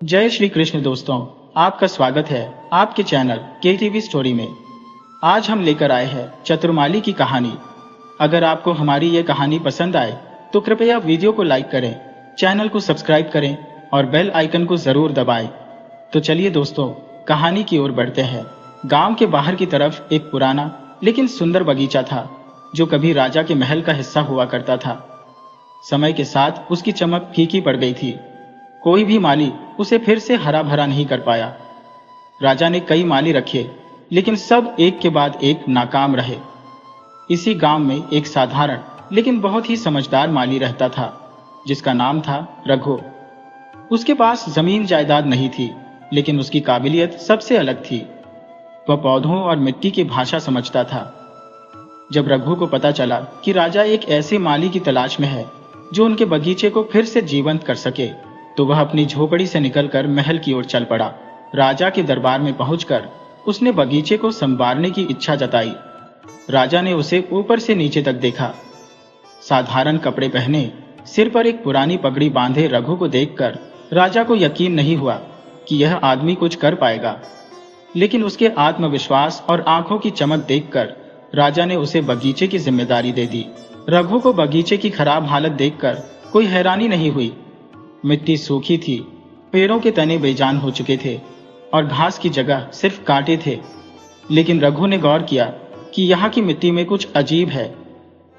जय श्री कृष्ण दोस्तों, आपका स्वागत है आपके चैनल KTV स्टोरी में। आज हम लेकर आए हैं चतुर्माली की कहानी। अगर आपको हमारी ये कहानी पसंद आए तो कृपया वीडियो को लाइक करें, चैनल को सब्सक्राइब करें और बेल आइकन को जरूर दबाएं। तो चलिए दोस्तों, कहानी की ओर बढ़ते हैं। गांव के बाहर की तरफ एक पुराना लेकिन सुंदर बगीचा था जो कभी राजा के महल का हिस्सा हुआ करता था। समय के साथ उसकी चमक फीकी पड़ गई थी। कोई भी माली उसे फिर से हरा भरा नहीं कर पाया। राजा ने कई माली रखे लेकिन सब एक के बाद एक नाकाम रहे। इसी गांव में एक साधारण लेकिन बहुत ही समझदार माली रहता था जिसका नाम था रघु। उसके पास जमीन जायदाद नहीं थी लेकिन उसकी काबिलियत सबसे अलग थी। वह पौधों और मिट्टी की भाषा समझता था। जब रघु को पता चला कि राजा एक ऐसे माली की तलाश में है जो उनके बगीचे को फिर से जीवंत कर सके, तो वह अपनी झोपड़ी से निकलकर महल की ओर चल पड़ा। राजा के दरबार में पहुंचकर उसने बगीचे को संवारने की इच्छा जताई। राजा ने उसे ऊपर से नीचे तक देखा। साधारण कपड़े पहने, सिर पर एक पुरानी पगड़ी बांधे रघु को देखकर राजा को यकीन नहीं हुआ कि यह आदमी कुछ कर पाएगा। लेकिन उसके आत्मविश्वास और आंखों की चमक देखकर राजा ने उसे बगीचे की जिम्मेदारी दे दी। रघु को बगीचे की खराब हालत देखकर कोई हैरानी नहीं हुई। मिट्टी सूखी थी, पेड़ों के तने बेजान हो चुके थे और घास की जगह सिर्फ कांटे थे। लेकिन रघु ने गौर किया कि यहाँ की मिट्टी में कुछ अजीब है।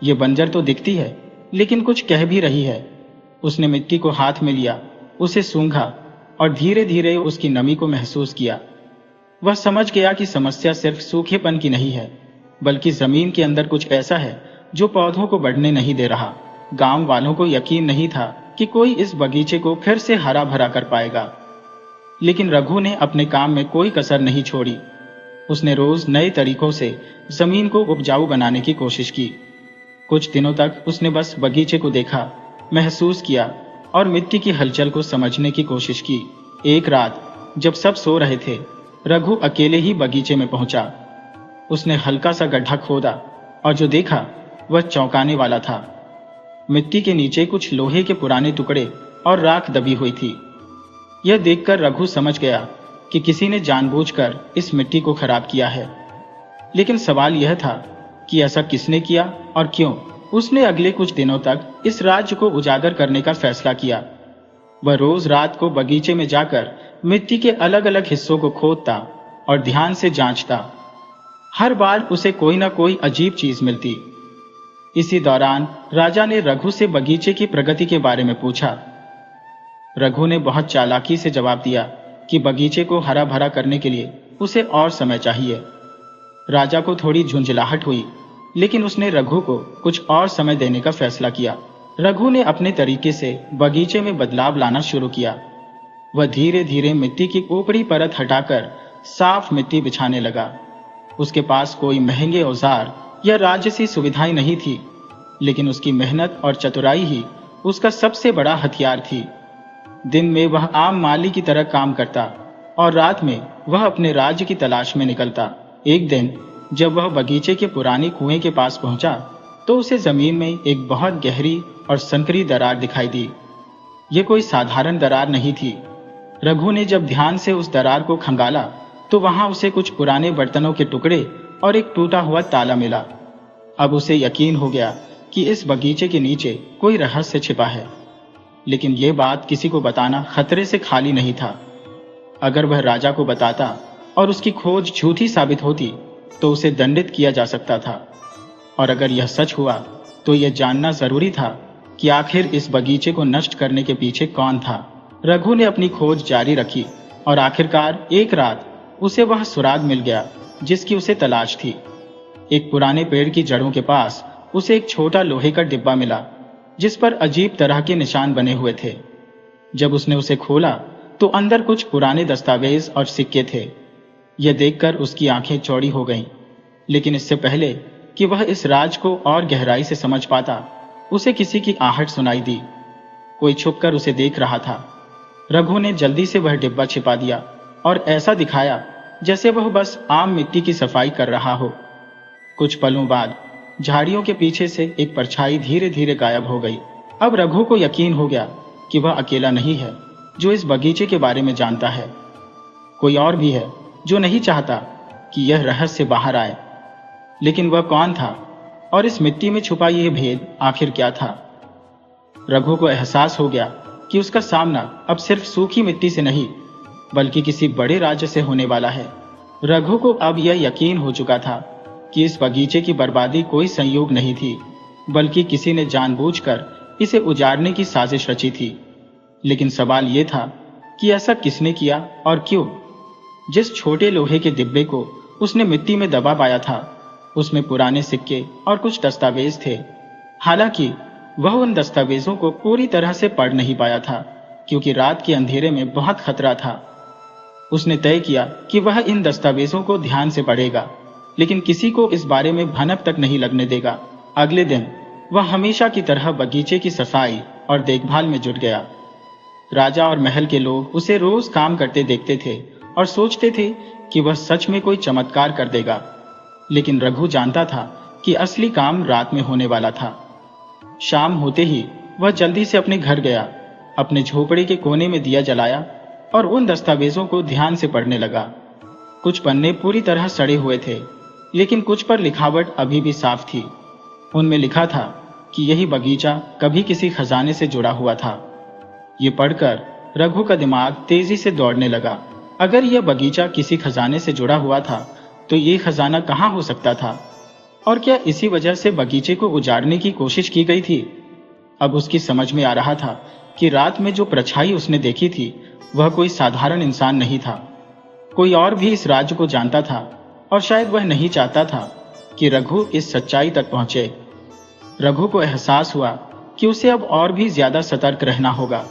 ये बंजर तो दिखती है लेकिन कुछ कह भी रही है। उसने मिट्टी को हाथ में लिया, उसे सूंघा और धीरे धीरे उसकी नमी को महसूस किया। वह समझ गया कि समस्या सिर्फ सूखेपन की नहीं है, बल्कि जमीन के अंदर कुछ ऐसा है जो पौधों को बढ़ने नहीं दे रहा। गांव वालों को यकीन नहीं था कि कोई इस बगीचे को फिर से हरा भरा कर पाएगा। लेकिन रघु ने अपने काम में कोई कसर नहीं छोड़ी। उसने रोज नए तरीकों से जमीन को उपजाऊ बनाने की कोशिश की। कुछ दिनों तक उसने बस बगीचे को देखा, महसूस किया और मिट्टी की हलचल को समझने की कोशिश की। एक रात जब सब सो रहे थे, रघु अकेले ही बगीचे में पहुंचा। उसने हल्का सा गड्ढा खोदा और जो देखा वह चौंकाने वाला था। मिट्टी के नीचे कुछ लोहे के पुराने टुकड़े और राख दबी हुई थी। यह देखकर रघु समझ गया कि किसी ने जानबूझकर इस मिट्टी को खराब किया है। लेकिन सवाल यह था कि ऐसा किसने किया और क्यों। उसने अगले कुछ दिनों तक इस राज को उजागर करने का फैसला किया। वह रोज रात को बगीचे में जाकर मिट्टी के अलग अलग हिस्सों को खोदता और ध्यान से जांचता। हर बार उसे कोई ना कोई अजीब चीज मिलती। इसी दौरान राजा ने रघु से बगीचे की प्रगति के बारे में पूछा। रघु ने बहुत चालाकी से जवाब दिया कि बगीचे को हरा भरा करने के लिए उसे और समय चाहिए। राजा को थोड़ी झुंझलाहट हुई, लेकिन उसने रघु को कुछ और समय देने का फैसला किया। रघु ने अपने तरीके से बगीचे में बदलाव लाना शुरू किया। वह धीरे धीरे मिट्टी की ऊपरी परत हटाकर साफ मिट्टी बिछाने लगा। उसके पास कोई महंगे औजार या राजसी सुविधाएं नहीं थी, लेकिन उसकी मेहनत और चतुराई ही उसका सबसे बड़ा हथियार थी। दिन में वह आम माली की तरह काम करता और रात में वह अपने राज्य की तलाश में निकलता। एक दिन जब वह बगीचे के पुराने कुएं के पास पहुंचा तो उसे जमीन में एक बहुत गहरी और संकरी दरार दिखाई दी। ये कोई साधारण दरार नहीं थी। रघु ने जब ध्यान से उस दरार को खंगाला तो वहां उसे कुछ पुराने बर्तनों के टुकड़े और एक टूटा हुआ ताला मिला। अब उसे यकीन हो गया कि इस बगीचे के नीचे कोई रहस्य छिपा है। लेकिन यह बात किसी को बताना खतरे से खाली नहीं था। अगर वह राजा को बताता और उसकी खोज झूठी साबित होती तो उसे दंडित किया जा सकता था। और अगर यह सच हुआ तो यह जानना जरूरी था कि आखिर इस बगीचे को नष्ट करने के पीछे कौन था। रघु ने अपनी खोज जारी रखी और आखिरकार एक रात उसे वह सुराग मिल गया जिसकी उसे तलाश थी। एक पुराने पेड़ की जड़ों के पास उसे एक छोटा लोहे का डिब्बा मिला जिस पर अजीब तरह के निशान बने हुए थे। जब उसने उसे खोला तो अंदर कुछ पुराने दस्तावेज और सिक्के थे। यह देखकर उसकी आंखें चौड़ी हो गईं। लेकिन इससे पहले कि वह इस राज को और गहराई से समझ पाता, उसे किसी की आहट सुनाई दी। कोई छुपकर उसे देख रहा था। रघु ने जल्दी से वह डिब्बा छिपा दिया और ऐसा दिखाया जैसे वह बस आम मिट्टी की सफाई कर रहा हो। कुछ पलों बाद झाड़ियों के पीछे से एक परछाई धीरे धीरे गायब हो गई। अब रघु को यकीन हो गया कि वह अकेला नहीं है। जो इस बगीचे के बारे में जानता है। कोई और भी है जो नहीं चाहता कि यह रहस्य बाहर आए। लेकिन वह कौन था और इस मिट्टी में छुपा यह भेद आखिर क्या था? रघु को एहसास हो गया कि उसका सामना अब सिर्फ सूखी मिट्टी से नहीं बल्कि किसी बड़े राज्य से होने वाला है। रघु को अब यह यकीन हो चुका था कि इस बगीचे की बर्बादी कोई संयोग नहीं थी, बल्कि किसी ने जानबूझकर इसे उजाड़ने की साजिश रची थी। लेकिन सवाल यह था कि ऐसा किसने किया और क्यों? जिस छोटे लोहे के डिब्बे को उसने मिट्टी में दबा पाया था, उसमें पुराने सिक्के और कुछ दस्तावेज थे। हालांकि वह उन दस्तावेजों को पूरी तरह से पढ़ नहीं पाया था, क्योंकि रात के अंधेरे में बहुत खतरा था। उसने तय किया कि वह इन दस्तावेजों को ध्यान से पढ़ेगा, लेकिन किसी को इस बारे में भनक तक नहीं लगने देगा। अगले दिन वह हमेशा की तरह बगीचे की सफाई और देखभाल में जुट गया। राजा और महल के लोग उसे रोज काम करते देखते थे और सोचते थे कि वह सच में कोई चमत्कार कर देगा। लेकिन रघु जानता था कि असली काम रात में होने वाला था। शाम होते ही वह जल्दी से अपने घर गया, अपने झोपड़े के कोने में दिया जलाया और उन दस्तावेजों को ध्यान से पढ़ने लगा। कुछ पन्ने पूरी तरह सड़े हुए थे, लेकिन कुछ पर लिखावट अभी भी साफ थी। उनमें लिखा था कि यही बगीचा कभी किसी खजाने से जुड़ा हुआ था। ये पढ़कर रघु का दिमाग तेजी से दौड़ने लगा। अगर यह बगीचा किसी खजाने से जुड़ा हुआ था तो ये खजाना कहाँ हो सकता था? और क्या इसी वजह से बगीचे को उजाड़ने की कोशिश की गई थी? अब उसकी समझ में आ रहा था कि रात में जो परछाई उसने देखी थी वह कोई साधारण इंसान नहीं था। कोई और भी इस राज को जानता था और शायद वह नहीं चाहता था कि रघु इस सच्चाई तक पहुंचे। रघु को एहसास हुआ कि उसे अब और भी ज्यादा सतर्क रहना होगा।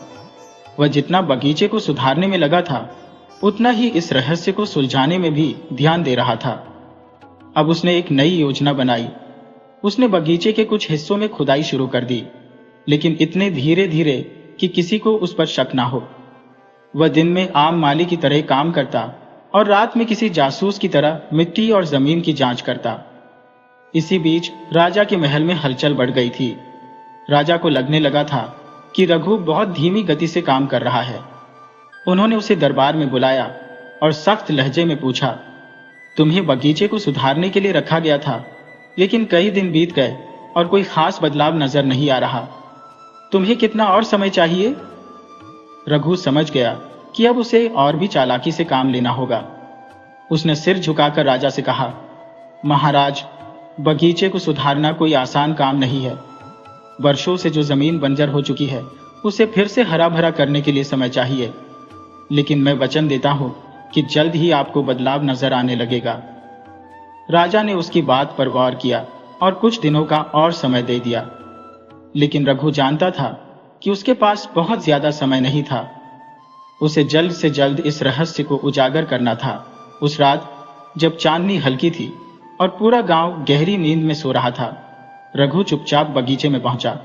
वह जितना बगीचे को सुधारने में लगा था, उतना ही इस रहस्य को सुलझाने में भी ध्यान दे रहा था। अब उसने एक नई योजना बनाई। उसने बगीचे के कुछ हिस्सों में खुदाई शुरू कर दी, लेकिन इतने धीरे धीरे कि किसी को उस पर शक ना हो। वह दिन में आम माली की तरह काम करता और रात में किसी जासूस की तरह मिट्टी और जमीन की जांच करता। इसी बीच राजा के महल में हलचल बढ़ गई थी। राजा को लगने लगा था कि रघु बहुत धीमी गति से काम कर रहा है। उन्होंने उसे दरबार में बुलाया और सख्त लहजे में पूछा, तुम्हें बगीचे को सुधारने के लिए रखा गया था, लेकिन कई दिन बीत गए और कोई खास बदलाव नजर नहीं आ रहा। तुम्हें कितना और समय चाहिए? रघु समझ गया कि अब उसे और भी चालाकी से काम लेना होगा। उसने सिर झुकाकर राजा से कहा, महाराज, बगीचे को सुधारना कोई आसान काम नहीं है। वर्षों से जो जमीन बंजर हो चुकी है, उसे फिर से हरा भरा करने के लिए समय चाहिए। लेकिन मैं वचन देता हूं कि जल्द ही आपको बदलाव नजर आने लगेगा। राजा ने उसकी बात पर गौर किया और कुछ दिनों का और समय दे दिया। लेकिन रघु जानता था कि उसके पास बहुत ज्यादा समय नहीं था। उसे जल्द से जल्द इस रहस्य को उजागर करना था। उस रात जब चांदनी हल्की थी और पूरा गांव गहरी नींद में सो रहा था, रघु चुपचाप बगीचे में पहुंचा।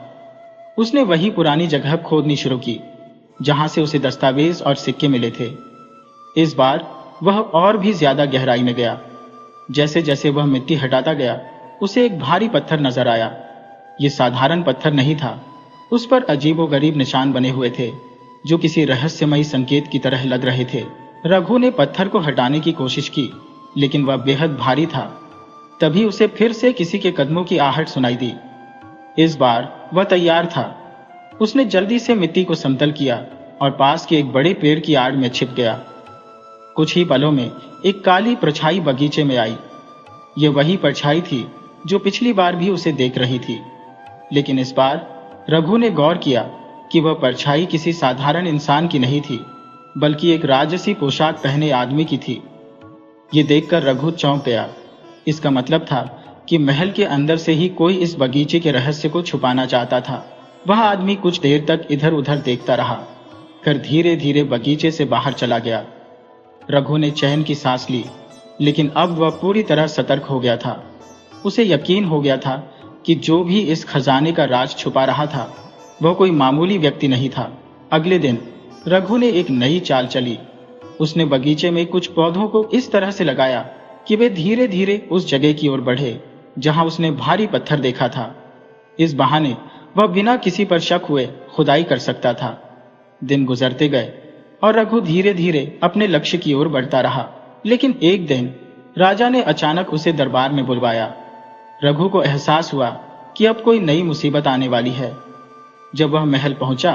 उसने वही पुरानी जगह खोदनी शुरू की जहां से उसे दस्तावेज और सिक्के मिले थे। इस बार वह और भी ज्यादा गहराई में गया। जैसे जैसे वह मिट्टी हटाता गया, उसे एक भारी पत्थर नजर आया। यह साधारण पत्थर नहीं था, उस पर अजीबोगरीब निशान बने हुए थे जो किसी रहस्यमयी संकेत की तरह लग रहे थे। रघु ने पत्थर को हटाने की कोशिश की, लेकिन वह बेहद भारी था। तभी उसे फिर से किसी के कदमों की आहट सुनाई दी। इस बार वह तैयार था। उसने जल्दी से मिट्टी को समतल किया और पास के एक बड़े पेड़ की आड़ में छिप गया। कुछ ही पलों में एक काली परछाई बगीचे में आई। यह वही परछाई थी जो पिछली बार भी उसे देख रही थी, लेकिन इस बार रघु ने गौर किया कि वह परछाई किसी साधारण इंसान की नहीं थी, बल्कि एक राजसी पोशाक पहने आदमी की थी। ये देखकर रघु चौंक गया। इसका मतलब था कि महल के अंदर से ही कोई इस बगीचे के रहस्य को छुपाना चाहता था। वह आदमी कुछ देर तक इधर उधर देखता रहा, फिर धीरे धीरे बगीचे से बाहर चला गया। रघु ने चैन की सांस ली, लेकिन अब वह पूरी तरह सतर्क हो गया था। उसे यकीन हो गया था कि जो भी इस खजाने का राज छुपा रहा था, वह कोई मामूली व्यक्ति नहीं था। अगले दिन रघु ने एक नई चाल चली। उसने बगीचे में कुछ पौधों को इस तरह से लगाया कि वे धीरे धीरे उस जगह की ओर बढ़े जहां उसने भारी पत्थर देखा था। इस बहाने वह बिना किसी पर शक हुए खुदाई कर सकता था। दिन गुजरते गए और रघु धीरे धीरे अपने लक्ष्य की ओर बढ़ता रहा। लेकिन एक दिन राजा ने अचानक उसे दरबार में बुलवाया। रघु को एहसास हुआ कि अब कोई नई मुसीबत आने वाली है। जब वह महल पहुंचा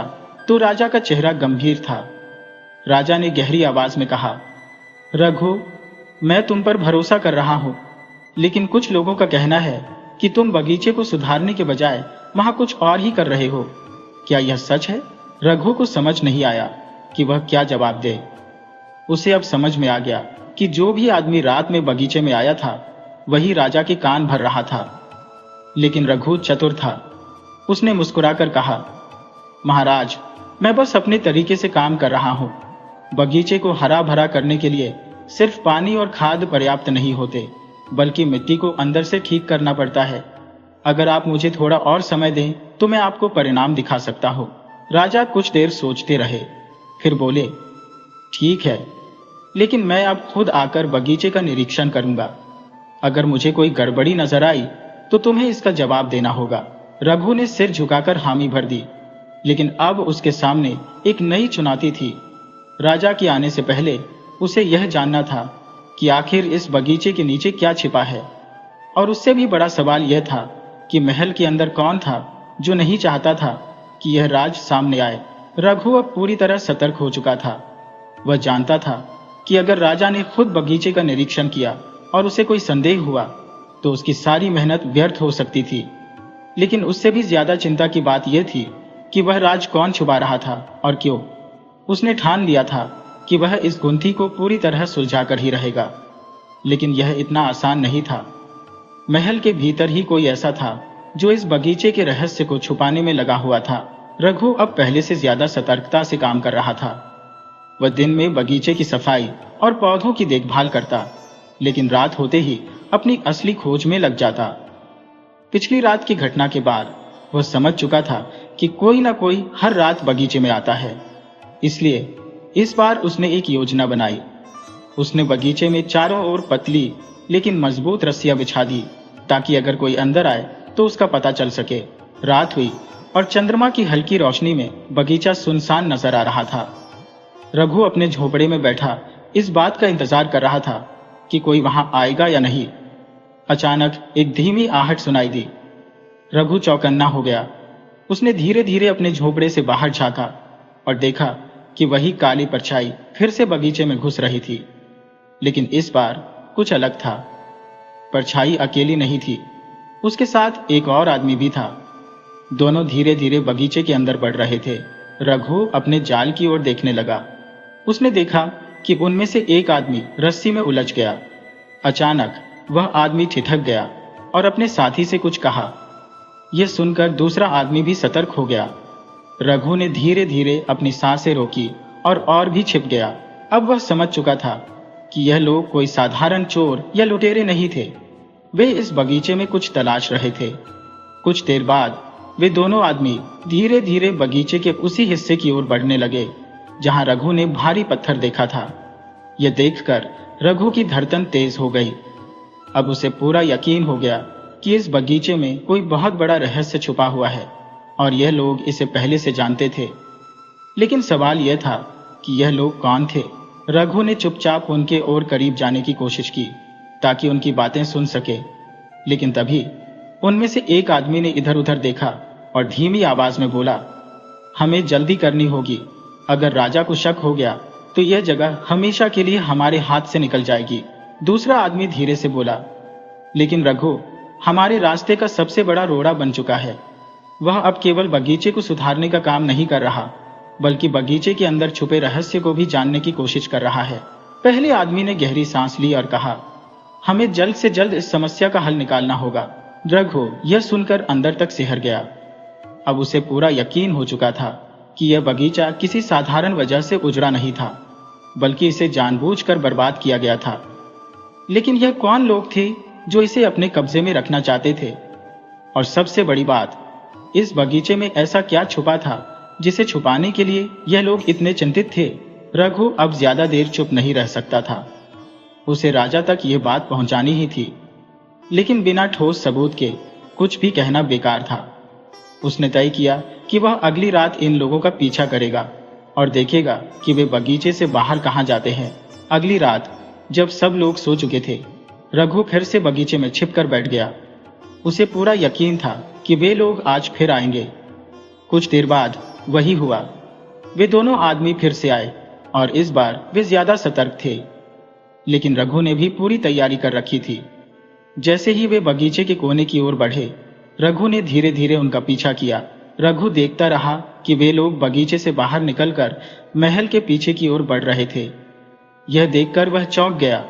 तो राजा का चेहरा गंभीर था। राजा ने गहरी आवाज में कहा, रघु, मैं तुम पर भरोसा कर रहा हूं, लेकिन कुछ लोगों का कहना है कि तुम बगीचे को सुधारने के बजाय वहां कुछ और ही कर रहे हो। क्या यह सच है? रघु को समझ नहीं आया कि वह क्या जवाब दे। उसे अब समझ में आ गया कि जो भी आदमी रात में बगीचे में आया था वही राजा के कान भर रहा था। लेकिन रघु चतुर था। उसने मुस्कुराकर कहा, महाराज, मैं बस अपने तरीके से काम कर रहा हूं। बगीचे को हरा भरा करने के लिए सिर्फ पानी और खाद पर्याप्त नहीं होते, बल्कि मिट्टी को अंदर से ठीक करना पड़ता है। अगर आप मुझे थोड़ा और समय दें तो मैं आपको परिणाम दिखा सकता हूं। राजा कुछ देर सोचते रहे, फिर बोले, ठीक है, लेकिन मैं अब खुद आकर बगीचे का निरीक्षण करूंगा। अगर मुझे कोई गड़बड़ी नजर आई तो तुम्हें इसका जवाब देना होगा। रघु ने सिर झुकाकर हामी भर दी, लेकिन अब उसके सामने एक नई चुनौती थी। राजा के आने से पहले उसे यह जानना था कि आखिर इस बगीचे के नीचे क्या छिपा है, और उससे भी बड़ा सवाल यह था कि महल के अंदर कौन था जो नहीं चाहता था कि यह राज सामने आए। रघु अब पूरी तरह सतर्क हो चुका था। वह जानता था कि अगर राजा ने खुद बगीचे का निरीक्षण किया और उसे कोई संदेह हुआ तो उसकी सारी मेहनत व्यर्थ हो सकती थी। लेकिन उससे भी ज्यादा चिंता की बात यह थी कि वह राज कौन छुपा रहा था और क्यों। उसने ठान लिया था कि वह इस गुंथी को पूरी तरह सुलझा कर ही रहेगा, लेकिन यह इतना आसान नहीं था। महल के भीतर ही कोई ऐसा था जो इस बगीचे के रहस्य को छुपाने में लगा हुआ था। रघु अब पहले से ज्यादा सतर्कता से काम कर रहा था। वह दिन में बगीचे की सफाई और पौधों की देखभाल करता, लेकिन रात होते ही अपनी असली खोज में लग जाता। पिछली रात की घटना के बाद वह समझ चुका था कि कोई ना कोई हर रात बगीचे में आता है। इसलिए इस बार उसने एक योजना बनाई। उसने बगीचे में चारों ओर पतली लेकिन मजबूत रस्सियां बिछा दी, ताकि अगर कोई अंदर आए तो उसका पता चल सके। रात हुई और चंद्रमा की हल्की रोशनी में बगीचा सुनसान नजर आ रहा था। रघु अपने झोपड़े में बैठा इस बात का इंतजार कर रहा था कि कोई वहां आएगा या नहीं। अचानक एक धीमी आहट सुनाई दी। रघु चौकन्ना हो गया। उसने धीरे धीरे अपने झोपड़े से बाहर झांका और देखा कि वही काली परछाई फिर से बगीचे में घुस रही थी। लेकिन इस बार कुछ अलग था। परछाई अकेली नहीं थी, उसके साथ एक और आदमी भी था। दोनों धीरे धीरे बगीचे के अंदर बढ़ रहे थे। रघु अपने जाल की ओर देखने लगा। उसने देखा कि उनमें से एक आदमी रस्सी में उलझ गया। अचानक वह आदमी ठिठक गया और अपने साथी से कुछ कहा। यह सुनकर दूसरा आदमी भी सतर्क हो गया। रघु ने धीरे धीरे अपनी सांसें रोकी और भी छिप गया। अब वह समझ चुका था कि यह लोग कोई साधारण चोर या लुटेरे नहीं थे। वे इस बगीचे में कुछ तलाश रहे थे। कुछ देर बाद वे दोनों आदमी धीरे धीरे बगीचे के उसी हिस्से की ओर बढ़ने लगे जहां रघु ने भारी पत्थर देखा था। यह देखकर रघु की धड़कन तेज हो गई। अब उसे पूरा यकीन हो गया कि इस बगीचे में कोई बहुत बड़ा रहस्य छुपा हुआ है और यह लोग इसे पहले से जानते थे। लेकिन सवाल यह था कि यह लोग कौन थे। रघु ने चुपचाप उनके और करीब जाने की कोशिश की ताकि उनकी बातें सुन सके। लेकिन तभी उनमें से एक आदमी ने इधर उधर देखा और धीमी आवाज में बोला, हमें जल्दी करनी होगी। अगर राजा को शक हो गया तो यह जगह हमेशा के लिए हमारे हाथ से निकल जाएगी। दूसरा आदमी धीरे से बोला, लेकिन रघु, हमारे रास्ते का सबसे बड़ा रोड़ा बन चुका है। वह अब केवल बगीचे को सुधारने का काम नहीं कर रहा, बल्कि बगीचे के अंदर छुपे रहस्य को भी जानने की कोशिश कर रहा है। पहले आदमी ने गहरी सांस ली और कहा, हमें जल्द से जल्द इस समस्या का हल निकालना होगा। रघु यह सुनकर अंदर तक सिहर गया। अब उसे पूरा यकीन हो चुका था कि यह बगीचा किसी साधारण वजह से उजड़ा नहीं था, बल्कि इसे जानबूझकर बर्बाद किया गया था। लेकिन यह कौन लोग थे जो इसे अपने कब्जे में रखना चाहते थे? और सबसे बड़ी बात, इस बगीचे में ऐसा क्या छुपा था जिसे छुपाने के लिए यह लोग इतने चिंतित थे? रघु अब ज्यादा देर चुप नहीं रह सकता था। उसे राजा तक यह बात पहुंचानी ही थी, लेकिन बिना ठोस सबूत के कुछ भी कहना बेकार था। उसने तय किया कि वह अगली रात इन लोगों का पीछा करेगा और देखेगा कि वे बगीचे से बाहर कहाँ जाते हैं। अगली रात जब सब लोग सो चुके थे, रघु फिर से बगीचे में छिपकर बैठ गया। उसे पूरा यकीन था कि वे लोग आज फिर आएंगे। कुछ देर बाद वही हुआ। वे दोनों आदमी फिर से आए और इस बार वे ज्यादा सतर्क थे, लेकिन रघु ने भी पूरी तैयारी कर रखी थी। जैसे ही वे बगीचे के कोने की ओर बढ़े, रघु ने धीरे धीरे उनका पीछा किया। रघु देखता रहा कि वे लोग बगीचे से बाहर निकलकर महल के पीछे की ओर बढ़ रहे थे। यह देखकर वह चौंक गया।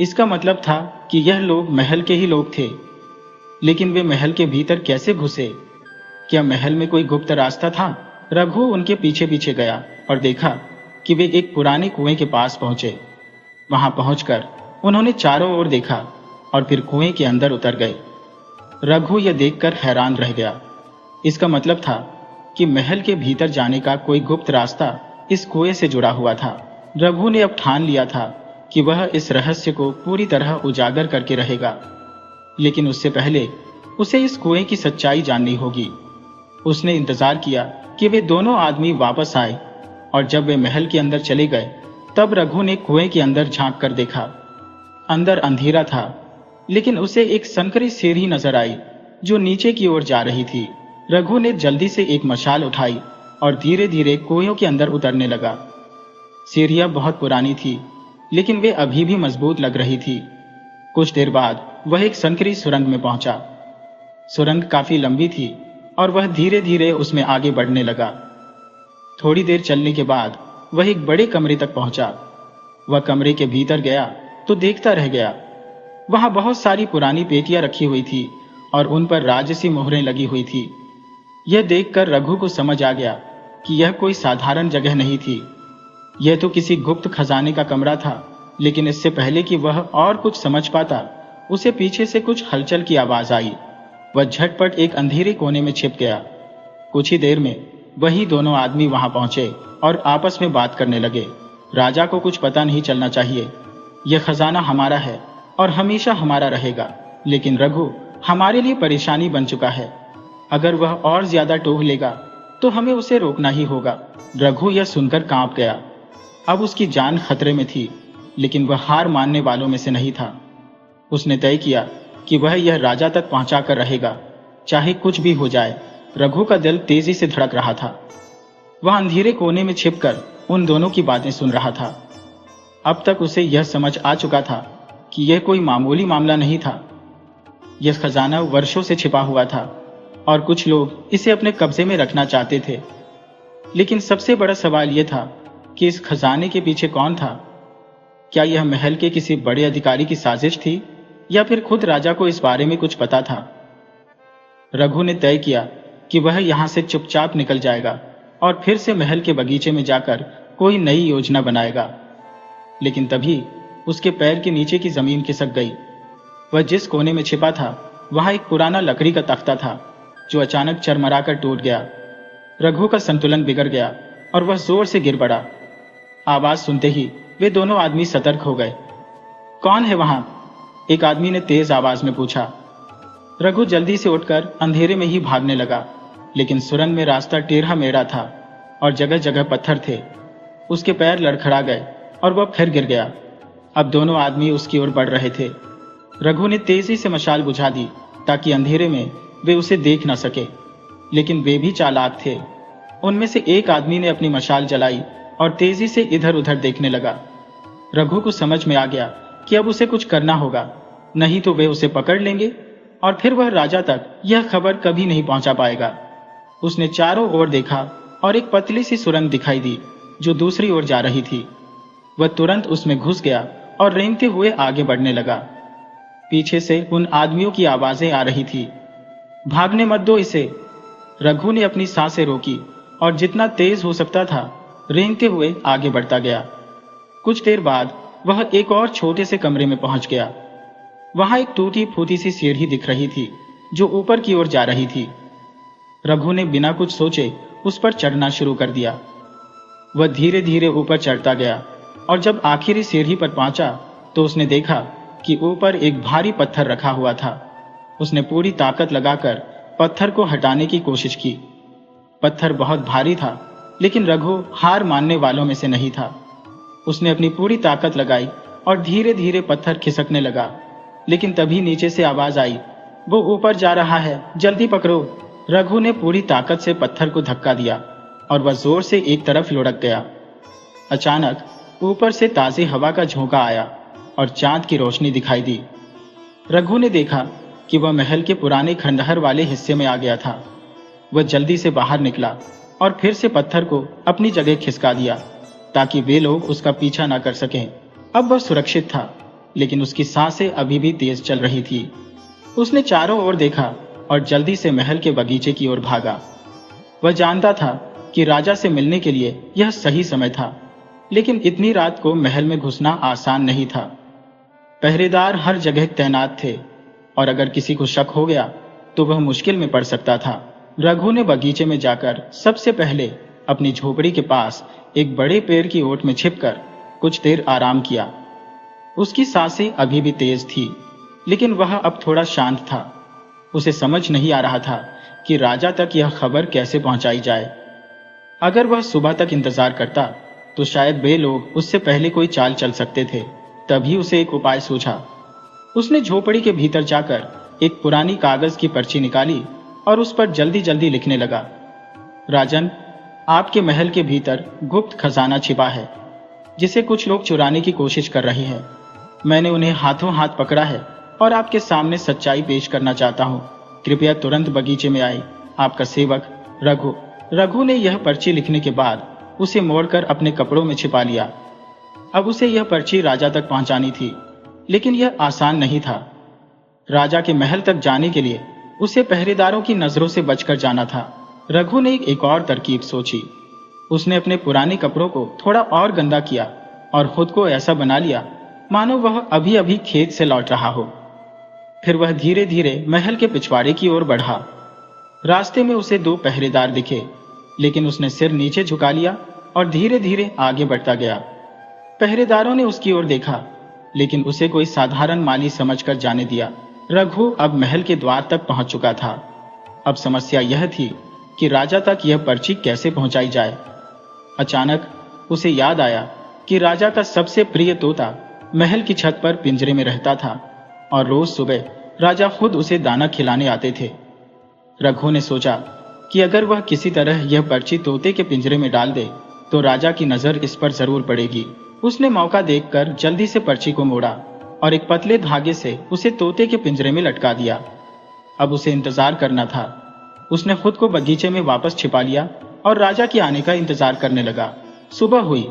इसका मतलब था कि यह लोग महल के ही लोग थे, लेकिन वे महल के भीतर कैसे घुसे? क्या महल में कोई गुप्त रास्ता था? रघु उनके पीछे पीछे गया और देखा कि वे एक पुराने कुएं के पास पहुंचे। वहां पहुंचकर उन्होंने चारों ओर देखा और फिर कुएं के अंदर उतर गए। रघु यह देखकर हैरान रह गया। इसका मतलब था कि महल के भीतर जाने का कोई गुप्त रास्ता इस कुएं से जुड़ा हुआ था। रघु ने अब ठान लिया था कि वह इस रहस्य को पूरी तरह उजागर करके रहेगा, लेकिन उससे पहले उसे इस कुएं की सच्चाई जाननी होगी। उसने इंतजार किया कि वे दोनों आदमी वापस आए, और जब वे महल के अंदर चले गए तब रघु ने कुएं के अंदर झांक कर देखा। अंदर अंधेरा था, लेकिन उसे एक संकरी सीढ़ी नजर आई जो नीचे की ओर जा रही थी। रघु ने जल्दी से एक मशाल उठाई और धीरे धीरे कुएं के अंदर उतरने लगा। सीढ़ियां बहुत पुरानी थी, लेकिन वे अभी भी मजबूत लग रही थी। कुछ देर बाद वह एक संकरी सुरंग में पहुंचा। सुरंग काफी लंबी थी और वह धीरे धीरे उसमें आगे बढ़ने लगा। थोड़ी देर चलने के बाद वह एक बड़े कमरे तक पहुंचा। वह कमरे के भीतर गया तो देखता रह गया। वहां बहुत सारी पुरानी पेटियां रखी हुई थी और उन पर राजसी मोहरें लगी हुई थी। यह देखकर रघु को समझ आ गया कि यह कोई साधारण जगह नहीं थी। यह तो किसी गुप्त खजाने का कमरा था। लेकिन इससे पहले कि वह और कुछ समझ पाता, उसे पीछे से कुछ हलचल की आवाज आई। वह झटपट एक अंधेरे कोने में छिप गया। कुछ ही देर में वही दोनों आदमी वहां पहुंचे और आपस में बात करने लगे। राजा को कुछ पता नहीं चलना चाहिए। यह खजाना हमारा है और हमेशा हमारा रहेगा, लेकिन रघु हमारे लिए परेशानी बन चुका है। अगर वह और ज्यादा टोह लेगा तो हमें उसे रोकना ही होगा। रघु यह सुनकर कांप गया। अब उसकी जान खतरे में थी, लेकिन वह हार मानने वालों में से नहीं था। उसने तय किया कि वह यह राजा तक पहुंचा कर रहेगा, चाहे कुछ भी हो जाए। रघु का दिल तेजी से धड़क रहा था। वह अंधेरे कोने में छिपकर उन दोनों की बातें सुन रहा था। अब तक उसे यह समझ आ चुका था कि यह कोई मामूली मामला नहीं था। यह खजाना वर्षों से छिपा हुआ था और कुछ लोग इसे अपने कब्जे में रखना चाहते थे। लेकिन सबसे बड़ा सवाल यह था कि इस खजाने के पीछे कौन था? क्या यह महल के किसी बड़े अधिकारी की साजिश थी या फिर खुद राजा को इस बारे में कुछ पता था? रघु ने तय किया कि वह यहां से चुपचाप निकल जाएगा और फिर से महल के बगीचे में जाकर कोई नई योजना बनाएगा। लेकिन तभी उसके पैर के नीचे की जमीन खिसक गई। वह जिस कोने में छिपा था वहां एक पुराना लकड़ी का तख्ता था जो अचानक चरमराकर टूट गया। रघु का संतुलन बिगड़ गया और वह जोर से गिर पड़ा। आवाज सुनते ही वे दोनों आदमी सतर्क हो गए। कौन है वहां? एक आदमी ने तेज आवाज में पूछा। रघु जल्दी से उठकर अंधेरे में ही भागने लगा, लेकिन सुरंग में रास्ता टेढ़ा मेढ़ा था और जगह जगह पत्थर थे। उसके पैर लड़खड़ा गए और वह फिर गिर गया। अब दोनों आदमी उसकी ओर बढ़ रहे थे। रघु ने तेजी से मशाल बुझा दी ताकि अंधेरे में वे उसे देख न सके, लेकिन वे भी चालाक थे। उनमें से एक आदमी ने अपनी मशाल जलाई और तेजी से इधर उधर देखने लगा। रघु को समझ में आ गया कि अब उसे कुछ करना होगा, नहीं तो वे उसे पकड़ लेंगे और फिर वह राजा तक यह खबर कभी नहीं पहुंचा पाएगा। उसने चारों ओर देखा और एक पतली सी सुरंग दिखाई दी जो दूसरी ओर जा रही थी। वह तुरंत उसमें घुस गया और रेंगते हुए आगे बढ़ने लगा। पीछे से उन आदमियों की आवाजें आ रही थी। भागने मत दो इसे। रघु ने अपनी सांसें रोकी और जितना तेज हो सकता था रेंगते हुए आगे बढ़ता गया। कुछ देर बाद वह एक और छोटे से कमरे में पहुंच गया। वहां एक टूटी फूटी सी सीढ़ी दिख रही थी जो ऊपर की ओर जा रही थी। रघु ने बिना कुछ सोचे उस पर चढ़ना शुरू कर दिया। वह धीरे धीरे ऊपर चढ़ता गया और जब आखिरी सीढ़ी पर पहुंचा तो उसने देखा कि ऊपर एक भारी पत्थर रखा हुआ था। उसने पूरी ताकत लगाकर पत्थर को हटाने की कोशिश की। पत्थर बहुत भारी था लेकिन रघु हार मानने वालों में से नहीं था। उसने अपनी पूरी ताकत लगाई और धीरे धीरे पत्थर खिसकने लगा। लेकिन तभी नीचे से आवाज आई, वो ऊपर जा रहा है, जल्दी पकड़ो। रघु ने पूरी ताकत से पत्थर को धक्का दिया और वह जोर से एक तरफ लुढ़क गया। अचानक ऊपर से ताज़ी हवा का झोंका आया और चांद की रोशनी दिखाई दी। रघु ने देखा कि वह महल के पुराने खंडहर वाले हिस्से में आ गया था। वह जल्दी से बाहर निकला और फिर से पत्थर को अपनी जगह खिसका दिया ताकि वे लोग उसका पीछा न कर सकें। अब वह सुरक्षित था, लेकिन उसकी सांसें अभी भी तेज चल रही थी। उसने चारों ओर देखा और जल्दी से महल के बगीचे की ओर भागा। वह जानता था कि राजा से मिलने के लिए यह सही समय था, लेकिन इतनी रात को महल में घुसना आसान नहीं था। पहरेदार हर जगह तैनात थे और अगर किसी को शक हो गया तो वह मुश्किल में पड़ सकता था। रघु ने बगीचे में जाकर सबसे पहले अपनी झोपड़ी के पास एक बड़े पेड़ की ओट में छिपकर कुछ देर आराम किया। उसकी सांसें अभी भी तेज थी, लेकिन वह अब थोड़ा शांत था। उसे समझ नहीं आ रहा था कि राजा तक यह खबर कैसे पहुंचाई जाए। अगर वह सुबह तक इंतजार करता तो शायद वे लोग उससे पहले कोई चाल चल सकते थे। तभी उसे एक उपाय सूझा। उसने झोपड़ी के भीतर जाकर एक पुरानी कागज की पर्ची निकाली और उस पर जल्दी जल्दी लिखने लगा, राजन, आपके महल के भीतर गुप्त खजाना छिपा है जिसे कुछ लोग चुराने की कोशिश कर रहे हैं। मैंने उन्हें हाथों हाथ पकड़ा है और आपके सामने सच्चाई पेश करना चाहता हूँ। कृपया तुरंत बगीचे में आए। आपका सेवक रघु। रघु ने यह पर्ची लिखने के बाद उसे मोड़कर अपने कपड़ों में छिपा लिया। अब उसे यह पर्ची राजा तक पहुंचानी थी, लेकिन यह आसान नहीं था। राजा के महल तक जाने के लिए उसे पहरेदारों की नजरों से बचकर जाना था। रघु ने एक और तरकीब सोची। उसने अपने पुराने कपड़ों को थोड़ा और गंदा किया और खुद को ऐसा बना लिया मानो वह अभी अभी खेत से लौट रहा हो। फिर वह धीरे धीरे महल के पिछवाड़े की ओर बढ़ा। रास्ते में उसे 2 पहरेदार दिखे, लेकिन उसने सिर नीचे झुका लिया और धीरे धीरे आगे बढ़ता गया। पहरेदारों ने उसकी ओर देखा, लेकिन उसे कोई साधारण माली समझकर जाने दिया। रघु अब महल के द्वार तक पहुंच चुका था। अब समस्या यह थी कि राजा तक यह पर्ची कैसे पहुंचाई जाए। अचानक उसे याद आया कि राजा का सबसे प्रिय तोता महल की छत पर पिंजरे में रहता था और रोज सुबह राजा खुद उसे दाना खिलाने आते थे। रघु ने सोचा कि अगर वह किसी तरह यह पर्ची तोते के पिंजरे में डाल दे तो राजा की नजर इस पर जरूर पड़ेगी। उसने मौका देखकर जल्दी से पर्ची को मोड़ा और एक पतले धागे से उसे तोते के पिंजरे में लटका दिया। अब उसे इंतजार करना था। उसने खुद को बगीचे में वापस छिपा लिया और राजा के आने का इंतजार करने लगा। सुबह हुई।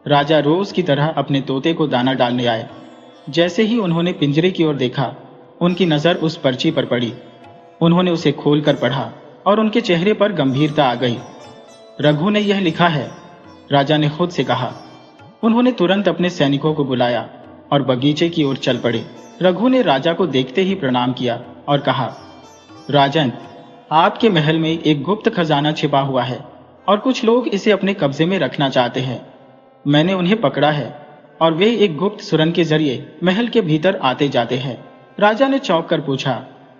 राजा रोज की तरह अपने तोते को दाना डालने आए। जैसे ही उन्होंने पिंजरे की ओर देखा, उनकी नजर उस पर्ची पर पड़ी। उन्होंने उसे खोलकर पढ़ा और उनके चेहरे पर गंभीरता आ गई। रघु ने यह लिखा है, राजा ने खुद से कहा। उन्होंने तुरंत अपने सैनिकों को बुलाया और बगीचे की ओर चल पड़े। रघु ने राजा को देखते ही प्रणाम किया और कहा, राजन, आपके महल में एक गुप्त खजाना छिपा हुआ है और कुछ लोग इसे अपने कब्जे में रखना चाहते हैं। मैंने उन्हें पकड़ा है और वे एक गुप्त सुरंग के जरिए महल के भीतर आते जाते हैं। राजा ने चौंक कर पूछा,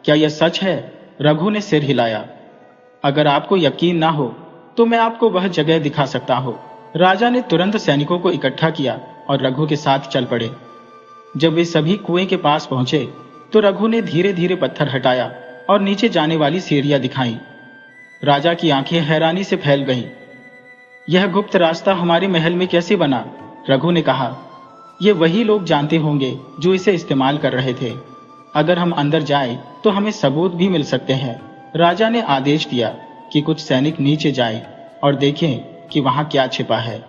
क्या यह सच है? रघु ने सिर हिलाया। अगर आपको यकीन ना हो तो मैं आपको वह जगह दिखा सकता हूँ। राजा ने तुरंत सैनिकों को इकट्ठा किया और रघु के साथ चल पड़े। जब वे सभी कुएं के पास पहुंचे तो रघु ने धीरे धीरे पत्थर हटाया और नीचे जाने वाली सीढ़ियां दिखाई। राजा की आंखें हैरानी से फैल गईं। यह गुप्त रास्ता हमारे महल में कैसे बना? रघु ने कहा, ये वही लोग जानते होंगे जो इसे इस्तेमाल कर रहे थे। अगर हम अंदर जाएं तो हमें सबूत भी मिल सकते हैं। राजा ने आदेश दिया कि कुछ सैनिक नीचे जाएं और देखें कि वहां क्या छिपा है।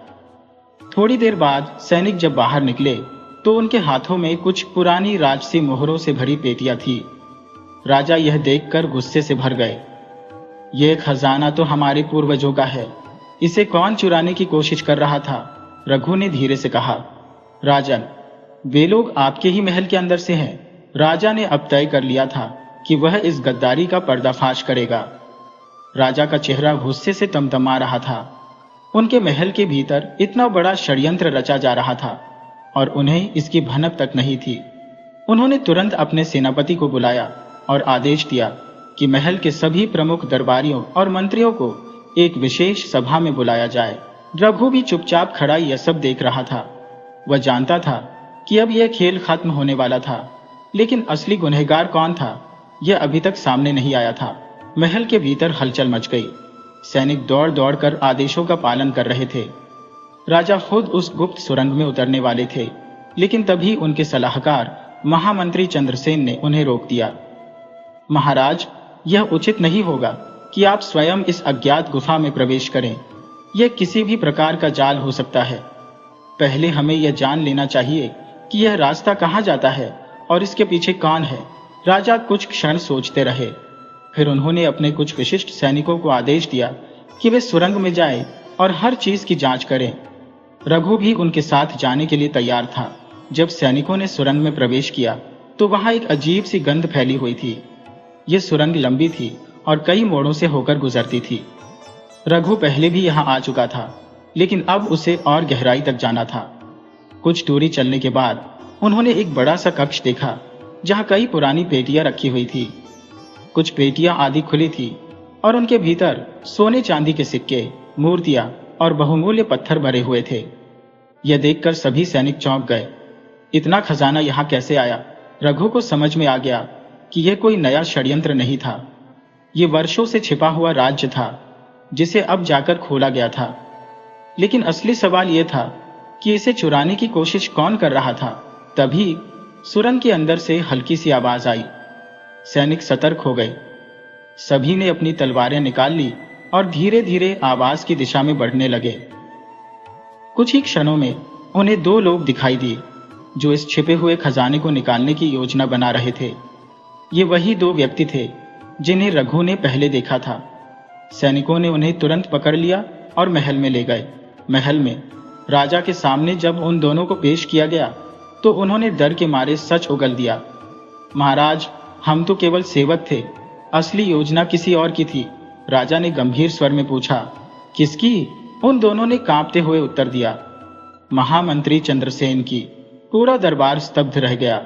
थोड़ी देर बाद सैनिक जब बाहर निकले तो उनके हाथों में कुछ पुरानी राजसी मोहरों से भरी पेटियां थी। राजा यह देखकर गुस्से से भर गए। यह खजाना तो हमारे पूर्वजों का है, इसे कौन चुराने की कोशिश कर रहा था? रघु ने धीरे से कहा, राजन, वे लोग आपके ही महल के अंदर से हैं। राजा ने अब तय कर लिया था कि वह इस गद्दारी का पर्दाफाश करेगा। राजा का चेहरा गुस्से से तमतमा रहा था। उनके महल के भीतर इतना बड़ा षड्यंत्र रचा जा रहा था और उन्हें इसकी भनक तक नहीं थी। उन्होंने तुरंत अपने सेनापति को बुलाया और आदेश दिया कि महल के सभी प्रमुख दरबारियों और मंत्रियों को एक विशेष सभा में बुलाया जाए। रघु भी चुपचाप खड़ा यह सब देख रहा था। वह जानता था कि अब यह खेल खत्म होने वाला था, लेकिन असली गुनहगार कौन था यह अभी तक सामने नहीं आया था। महल के भीतर हलचल मच गई। सैनिक दौड़ दौड़ कर आदेशों का पालन कर रहे थे। राजा खुद उस गुप्त सुरंग में उतरने वाले थे, लेकिन तभी उनके सलाहकार महामंत्री चंद्रसेन ने उन्हें रोक दिया। महाराज, यह उचित नहीं होगा कि आप स्वयं इस अज्ञात गुफा में प्रवेश करें। यह किसी भी प्रकार का जाल हो सकता है। पहले हमें यह जान लेना चाहिए कि यह रास्ता कहाँ जाता है और इसके पीछे कौन है। राजा कुछ क्षण सोचते रहे। फिर उन्होंने अपने कुछ विशिष्ट सैनिकों को आदेश दिया कि वे सुरंग में जाएं और हर चीज की जांच करें। रघु भी उनके साथ जाने के लिए तैयार था। जब सैनिकों ने सुरंग में प्रवेश किया तो वहां एक अजीब सी गंध फैली हुई थी। यह सुरंग लंबी थी और कई मोड़ों से होकर गुजरती थी। रघु पहले भी यहां आ चुका था, लेकिन अब उसे और गहराई तक जाना था। कुछ दूरी चलने के बाद उन्होंने एक बड़ा सा कक्ष देखा, जहां कई पुरानी पेटियां रखी हुई थी। कुछ पेटियां आधी खुली थी और उनके भीतर सोने चांदी के सिक्के, मूर्तियां और बहुमूल्य पत्थर भरे हुए थे। यह देखकर सभी सैनिक चौंक गए। इतना खजाना यहाँ कैसे आया? रघु को समझ में आ गया कि यह कोई नया षड्यंत्र नहीं था। ये वर्षों से छिपा हुआ राज्य था, जिसे अब जाकर खोला गया था। लेकिन असली सवाल यह था कि इसे चुराने की कोशिश कौन कर रहा था। तभी सुरंग के अंदर से हल्की सी आवाज आई। सैनिक सतर्क हो गए। सभी ने अपनी तलवारें निकाल ली और धीरे धीरे आवाज की दिशा में बढ़ने लगे। कुछ ही क्षणों में उन्हें दो लोग दिखाई दिए जो इस छिपे हुए खजाने को निकालने की योजना बना रहे थे। ये वही दो व्यक्ति थे जिन्हें रघु ने पहले देखा था। सैनिकों ने उन्हें तुरंत पकड़ लिया और महल में ले गए। महल में राजा के सामने जब उन दोनों को पेश किया गया तो उन्होंने डर के मारे सच उगल दिया। महाराज, हम तो केवल सेवक थे, असली योजना किसी और की थी। राजा ने गंभीर स्वर में पूछा। किसकी? उन दोनों ने कांपते हुए उत्तर दिया। महामंत्री चंद्रसेन की। पूरा दरबार स्तब्ध रह गया।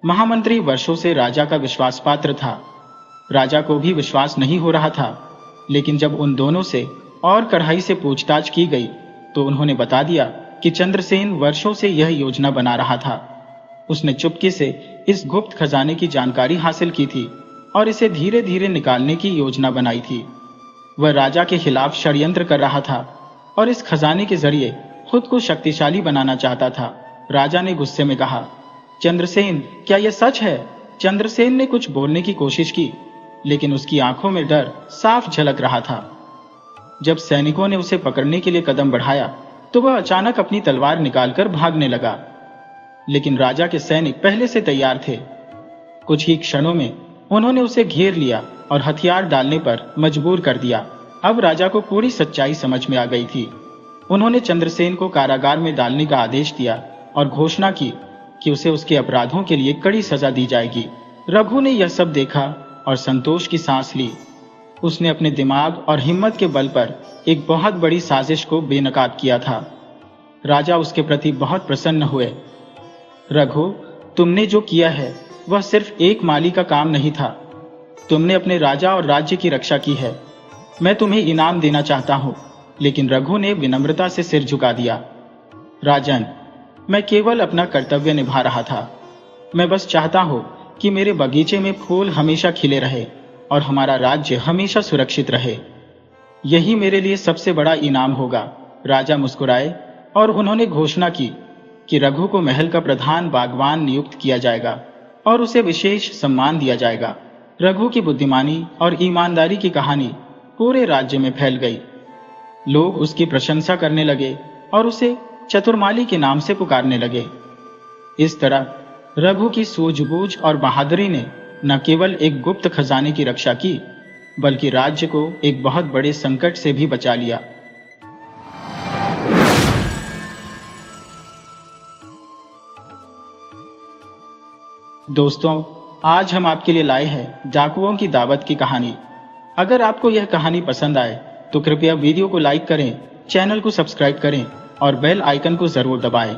महामंत्री वर्षों से राजा का विश्वास पात्र था। राजा को भी विश्वास नहीं हो रहा था, लेकिन जब उन दोनों से और कड़ाई से पूछताछ की गई तो उन्होंने बता दिया कि चंद्रसेन वर्षों से यह योजना बना रहा था। उसने चुपके से इस गुप्त खजाने की जानकारी हासिल की थी और इसे धीरे धीरे निकालने की योजना बनाई थी। वह राजा के खिलाफ षड्यंत्र कर रहा था और इस खजाने के जरिए खुद को शक्तिशाली बनाना चाहता था। राजा ने गुस्से में कहा, चंद्रसेन, क्या यह सच है? चंद्रसेन ने कुछ बोलने की कोशिश की, लेकिन उसकी आंखों में डर साफ झलक रहा था। जब सैनिकों ने उसे पकड़ने के लिए कदम बढ़ाया तो वह अचानक अपनी तलवार निकालकर भागने लगा। लेकिन राजा के सैनिक पहले से तैयार थे। कुछ ही क्षणों में उन्होंने उसे घेर लिया और हथियार डालने पर मजबूर कर दिया। अब राजा को पूरी सच्चाई समझ में आ गई थी। उन्होंने चंद्रसेन को कारागार में डालने का आदेश दिया और घोषणा की कि उसे उसके अपराधों के लिए कड़ी सजा दी जाएगी। रघु ने यह सब देखा और संतोष की सांस ली। उसने अपने दिमाग और हिम्मत के बल पर एक बहुत बड़ी साजिश को बेनकाब किया था। राजा उसके प्रति बहुत प्रसन्न हुए। रघु, तुमने जो किया है वह सिर्फ एक माली का काम नहीं था। तुमने अपने राजा और राज्य की रक्षा की है। मैं तुम्हें इनाम देना चाहता हूं। लेकिन रघु ने विनम्रता से सिर झुका दिया। राजन, मैं केवल अपना कर्तव्य निभा रहा था। मैं बस चाहता हूं कि मेरे बगीचे में फूल हमेशा खिले रहे और हमारा राज्य हमेशा सुरक्षित रहे। यही मेरे लिए सबसे बड़ा इनाम होगा। राजा मुस्कुराए और उन्होंने घोषणा की कि रघु को महल का प्रधान बागवान नियुक्त किया जाएगा और उसे विशेष सम्मान दिया जाएगा। रघु की बुद्धिमानी और ईमानदारी की कहानी पूरे राज्य में फैल गई। लोग उसकी प्रशंसा करने लगे और उसे चतुर्माली के नाम से पुकारने लगे। इस तरह रघु की सूझबूझ और बहादुरी ने न केवल एक गुप्त खजाने की रक्षा की, बल्कि राज्य को एक बहुत बड़े संकट से भी बचा लिया। दोस्तों, आज हम आपके लिए लाए हैं डाकुओं की दावत की कहानी। अगर आपको यह कहानी पसंद आए तो कृपया वीडियो को लाइक करें, चैनल को सब्सक्राइब करें और बेल आइकन को जरूर दबाएं।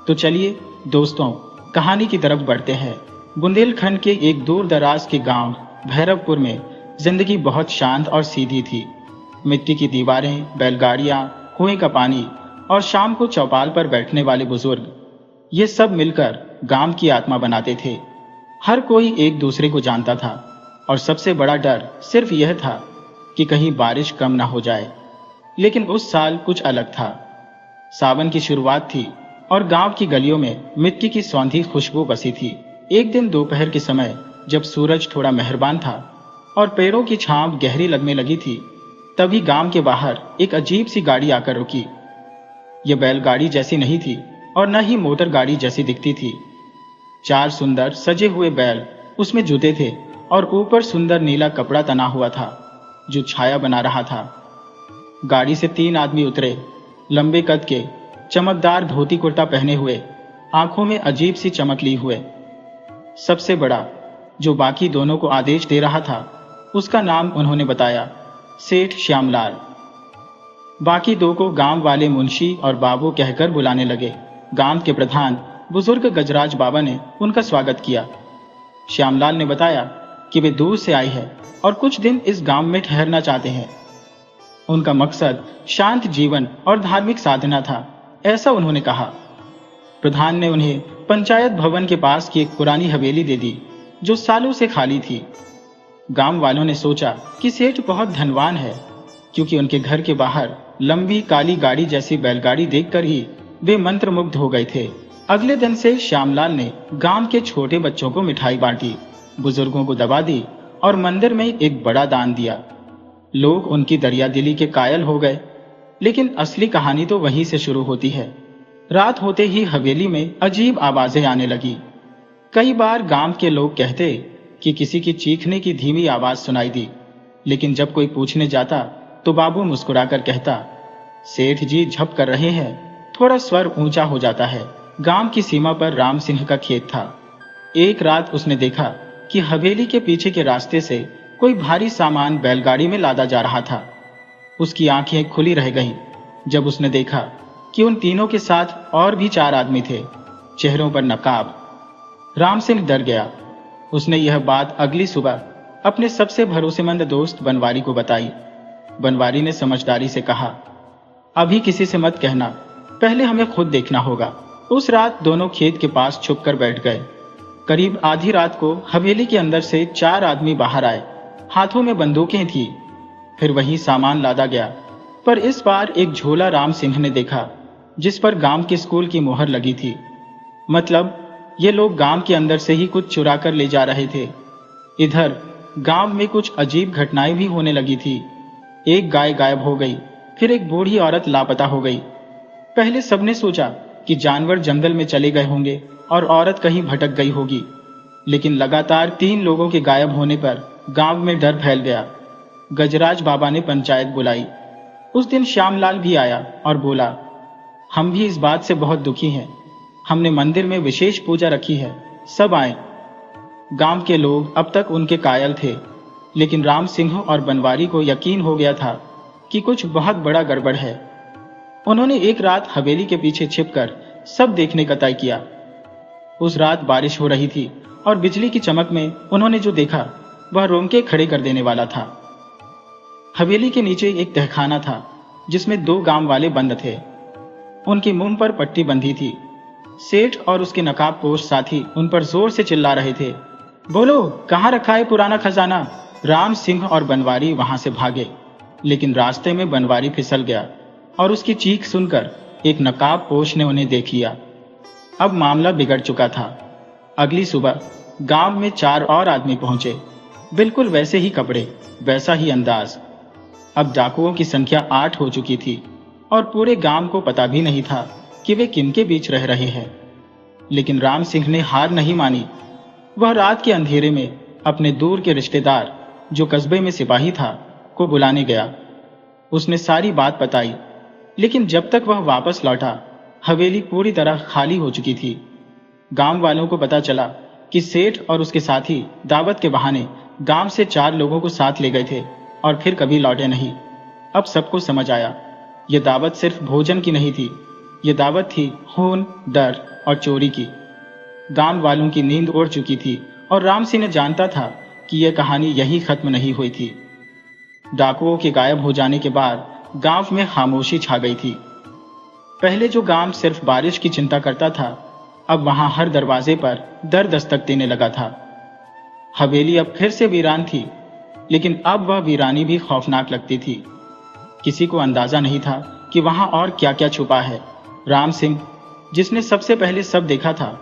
तो चलिए दोस्तों, कहानी की तरफ बढ़ते हैं। बुंदेलखंड के एक दूर दराज के गांव भैरवपुर में जिंदगी बहुत शांत और सीधी थी। मिट्टी की दीवारें, बैलगाड़ियां, कुएं का पानी और शाम को चौपाल पर बैठने वाले बुजुर्ग, ये सब मिलकर गांव की आत्मा बनाते थे। हर कोई एक दूसरे को जानता था और सबसे बड़ा डर सिर्फ यह था कि कहीं बारिश कम ना हो जाए। लेकिन उस साल कुछ अलग था। सावन की शुरुआत थी और गांव की गलियों में मिट्टी की सौंधी खुशबू बसी थी। एक दिन दोपहर के समय जब सूरज थोड़ा मेहरबान था और पेड़ों की छांव गहरी लगने लगी थी, तभी गांव के बाहर एक अजीब सी गाड़ी आकर रुकी। यह बैलगाड़ी जैसी नहीं थी और न ही मोटर गाड़ी जैसी दिखती थी। 4 सुंदर सजे हुए बैल उसमें जुटे थे और ऊपर सुंदर नीला कपड़ा तना हुआ था जो छाया बना रहा था। गाड़ी से 3 आदमी उतरे, लंबे कद के, चमकदार धोती कुर्ता पहने हुए, आंखों में अजीब सी चमक ली हुए। सबसे बड़ा, जो बाकी दोनों को आदेश दे रहा था, उसका नाम उन्होंने बताया, सेठ श्यामलाल। बाकी 2 को गांव वाले मुंशी और बाबू कहकर बुलाने लगे। गांव के प्रधान बुजुर्ग गजराज बाबा ने उनका स्वागत किया। श्यामलाल ने बताया कि वे दूर से आए हैं और कुछ दिन इस गांव में ठहरना चाहते हैं। उनका मकसद शांत जीवन और धार्मिक साधना था, ऐसा उन्होंने कहा। प्रधान ने उन्हें पंचायत भवन के पास की एक पुरानी हवेली दे दी जो सालों से खाली थी। गांव वालों ने सोचा कि सेठ बहुत धनवान है, क्योंकि उनके घर के बाहर लंबी काली गाड़ी जैसी बैलगाड़ी देखकर ही वे मंत्रमुग्ध हो गए थे। अगले दिन से श्यामलाल ने गांव के छोटे बच्चों को मिठाई बांटी, बुजुर्गों को दवा दी और मंदिर में एक बड़ा दान दिया। लोग उनकी दरियादिली के कायल हो गए। लेकिन असली कहानी तो वहीं से शुरू होती है। रात होते ही हवेली में अजीब आवाजें आने लगी। कई बार गांव के लोग कहते कि किसी की चीखने की धीमी आवाज सुनाई दी, लेकिन जब कोई पूछने जाता तो बाबू मुस्कुराकर कहता, सेठ जी झप कर रहे हैं, थोड़ा स्वर ऊंचा हो जाता है। गांव की सीमा पर राम सिंह का खेत था। एक रात उसने देखा कि हवेली के पीछे के रास्ते से कोई भारी सामान बैलगाड़ी में लादा जा रहा था। उसकी आंखें खुली रह गईं जब उसने देखा कि उन तीनों के साथ और भी 4 आदमी थे, चेहरों पर नकाब। राम सिंह डर गया। उसने यह बात अगली सुबह अपने सबसे भरोसेमंद दोस्त बनवारी को बताई। बनवारी ने समझदारी से कहा, अभी किसी से मत कहना, पहले हमें खुद देखना होगा। उस रात दोनों खेत के पास छुपकर बैठ गए। करीब आधी रात को हवेली के अंदर से 4 आदमी बाहर आए। हाथों में बंदूकें थी। फिर वही सामान लादा गया, पर इस बार एक झोला राम सिंह ने देखा जिस पर गांव के स्कूल की मोहर लगी थी। मतलब ये लोग गांव के अंदर से ही कुछ चुरा कर ले जा रहे थे। इधर गांव में कुछ अजीब घटनाएं भी होने लगी थी। एक गाय गायब हो गई, फिर एक बूढ़ी औरत लापता हो गई। पहले सबने सोचा कि जानवर जंगल में चले गए होंगे और औरत कहीं भटक गई होगी, लेकिन लगातार 3 लोगों के गायब होने पर गांव में डर फैल गया। गजराज बाबा ने पंचायत बुलाई। उस दिन श्यामलाल भी आया और बोला, हम भी इस बात से बहुत दुखी हैं। हमने मंदिर में विशेष पूजा रखी है, सब आए। गांव के लोग अब तक उनके कायल थे, लेकिन राम सिंह और बनवारी को यकीन हो गया था कि कुछ बहुत बड़ा गड़बड़ है। उन्होंने एक रात हवेली के पीछे छिपकर सब देखने का तय किया। उस रात बारिश हो रही थी और बिजली की चमक में उन्होंने जो देखा वह रोंगटे खड़े कर देने वाला था। हवेली के नीचे एक तहखाना था जिसमें 2 गांव वाले बंद थे। उनके मुंह पर पट्टी बंधी थी। सेठ और उसके नकाबपोश साथी उन पर जोर से चिल्ला रहे थे, बोलो कहाँ रखा है पुराना खजाना। राम सिंह और बनवारी वहां से भागे, लेकिन रास्ते में बनवारी फिसल गया और उसकी चीख सुनकर एक नकाबपोश ने उन्हें देख लिया। अब मामला बिगड़ चुका था। अगली सुबह गांव में 4 और आदमी पहुंचे, बिल्कुल वैसे ही कपड़े, वैसा ही अंदाज। अब डाकुओं की संख्या 8 हो चुकी थी और पूरे गांव को पता भी नहीं था कि वे किनके बीच रह रहे हैं। लेकिन राम सिंह ने हार नहीं मानी। वह रात के अंधेरे में अपने दूर के रिश्तेदार, जो कस्बे में सिपाही था, को बुलाने गया। उसने सारी बात बताई, लेकिन जब तक वह वापस लौटा हवेली पूरी तरह खाली हो चुकी थी। गांव वालों को पता चला कि सेठ और उसके साथी दावत के बहाने गांव से 4 लोगों को साथ ले गए थे और फिर कभी लौटे नहीं। अब सबको समझ आया, यह दावत सिर्फ भोजन की नहीं थी, यह दावत थी खून, डर और चोरी की। गांव वालों की नींद उड़ चुकी थी और राम सिंह जानता था कि यह कहानी यही खत्म नहीं हुई थी। डाकुओं के गायब हो जाने के बाद गांव में खामोशी छा गई थी। पहले जो गांव सिर्फ बारिश की चिंता करता था, अब वहां हर दरवाजे पर दर दस्तक देने लगा था। हवेली अब फिर से वीरान थी, लेकिन अब वह वीरानी भी खौफनाक लगती थी। किसी को अंदाजा नहीं था कि वहां और क्या क्या छुपा है। राम सिंह, जिसने सबसे पहले सब देखा था,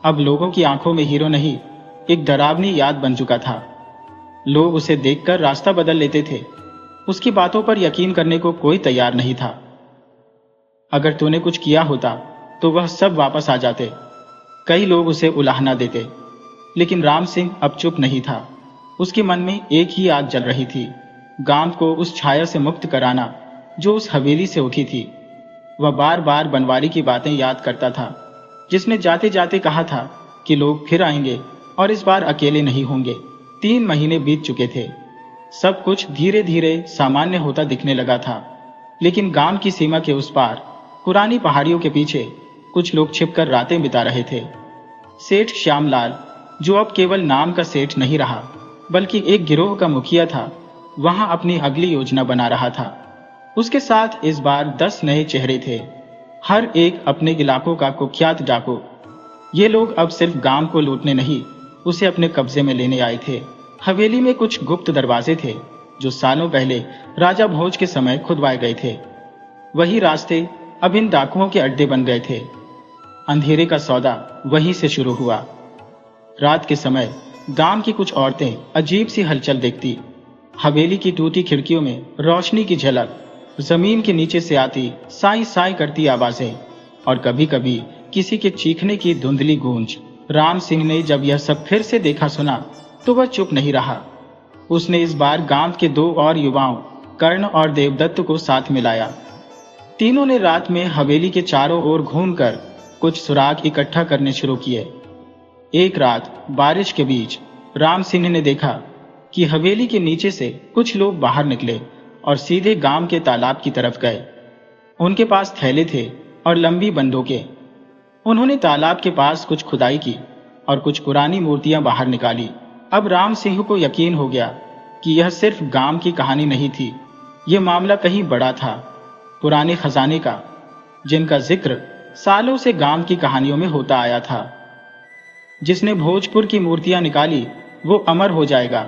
अब लोगों की आंखों में हीरो नहीं, एक डरावनी याद बन चुका था। लोग उसे देखकर रास्ता बदल लेते थे। उसकी बातों पर यकीन करने को कोई तैयार नहीं था। अगर तूने कुछ किया होता तो वह सब वापस आ जाते, कई लोग उसे उलाहना देते। लेकिन राम सिंह अब चुप नहीं था। उसके मन में एक ही आग जल रही थी, गांव को उस छाया से मुक्त कराना जो उस हवेली से उठी थी। वह बार बार बनवारी की बातें याद करता था, जिसने जाते जाते कहा था कि लोग फिर आएंगे और इस बार अकेले नहीं होंगे। 3 महीने बीत चुके थे। सब कुछ धीरे धीरे सामान्य होता दिखने लगा था, लेकिन गांव की सीमा के उस पार पुरानी पहाड़ियों के पीछे कुछ लोग छिपकर रातें बिता रहे थे। सेठ श्यामलाल, जो अब केवल नाम का सेठ नहीं रहा बल्कि एक गिरोह का मुखिया था, वहां अपनी अगली योजना बना रहा था। उसके साथ इस बार 10 नए चेहरे थे, हर एक अपने इलाकों का कुख्यात डाकू। ये लोग अब सिर्फ गांव को लूटने नहीं, उसे अपने कब्जे में लेने आए थे। हवेली में कुछ गुप्त दरवाजे थे जो सालों पहले राजा भोज के समय खुदवाए गए थे। वही रास्ते अब इन डाकुओं के अड्डे बन गए थे। अंधेरे का सौदा वहीं से शुरू हुआ। रात के समय गांव की कुछ औरतें अजीब सी हलचल देखती। हवेली की टूटी खिड़कियों में रोशनी की झलक, जमीन के नीचे से आती साई साई करती आवाजें और कभी कभी किसी के चीखने की धुंधली गूंज। राम सिंह ने जब यह सब फिर से देखा सुना तो वह चुप नहीं रहा। उसने इस बार गांव के 2 और युवाओं, कर्ण और देवदत्त को साथ मिलाया। तीनों ने रात में हवेली के चारों ओर घूमकर कुछ सुराग इकट्ठा करने शुरू किए। एक रात बारिश के बीच राम सिंह ने देखा कि हवेली के नीचे से कुछ लोग बाहर निकले और सीधे गांव के तालाब की तरफ गए। उनके पास थैले थे और लंबी बंदूकें। उन्होंने तालाब के पास कुछ खुदाई की और कुछ पुरानी मूर्तियां बाहर निकाली। अब राम सिंह को यकीन हो गया कि यह सिर्फ गांव की कहानी नहीं थी, यह मामला कहीं बड़ा था, पुराने खजाने का, जिनका जिक्र सालों से गांव की कहानियों में होता आया था। जिसने भोजपुर की मूर्तियां निकाली वो अमर हो जाएगा,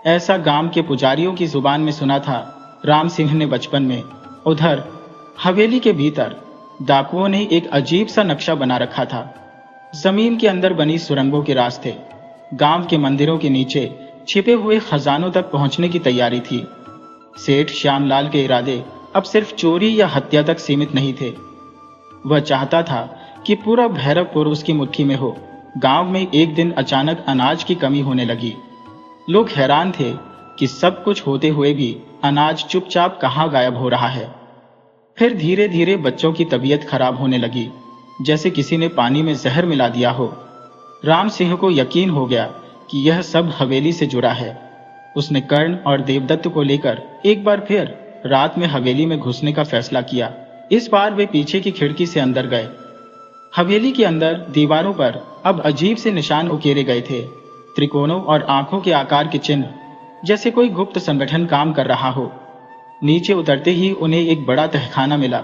ऐसा गांव के पुजारियों की जुबान में सुना था राम सिंह ने बचपन में। उधर हवेली के भीतर डाकुओं ने एक अजीब सा नक्शा बना रखा था। जमीन के अंदर बनी सुरंगों के रास्ते, गांव के मंदिरों के नीचे छिपे हुए खजानों तक पहुंचने की तैयारी थी। सेठ श्यामलाल के इरादे अब सिर्फ चोरी या हत्या तक सीमित नहीं थे। वह चाहता था कि पूरा भैरवपुर उसकी मुट्ठी में हो। गांव में एक दिन अचानक अनाज की कमी होने लगी। लोग हैरान थे कि सब कुछ होते हुए भी अनाज चुपचाप कहाँ गायब हो रहा है। फिर धीरे धीरे बच्चों की तबीयत खराब होने लगी, जैसे किसी ने पानी में जहर मिला दिया हो। राम सिंह को यकीन हो गया कि यह सब हवेली से जुड़ा है। उसने कर्ण और देवदत्त को लेकर एक बार फिर रात में हवेली में घुसने का फैसला किया। इस बार वे पीछे की खिड़की से अंदर गए। हवेली के अंदर दीवारों पर अब अजीब से निशान उकेरे गए थे, त्रिकोणों और आंखों के आकार के चिन्ह, जैसे कोई गुप्त संगठन काम कर रहा हो। नीचे उतरते ही उन्हें एक बड़ा तहखाना मिला,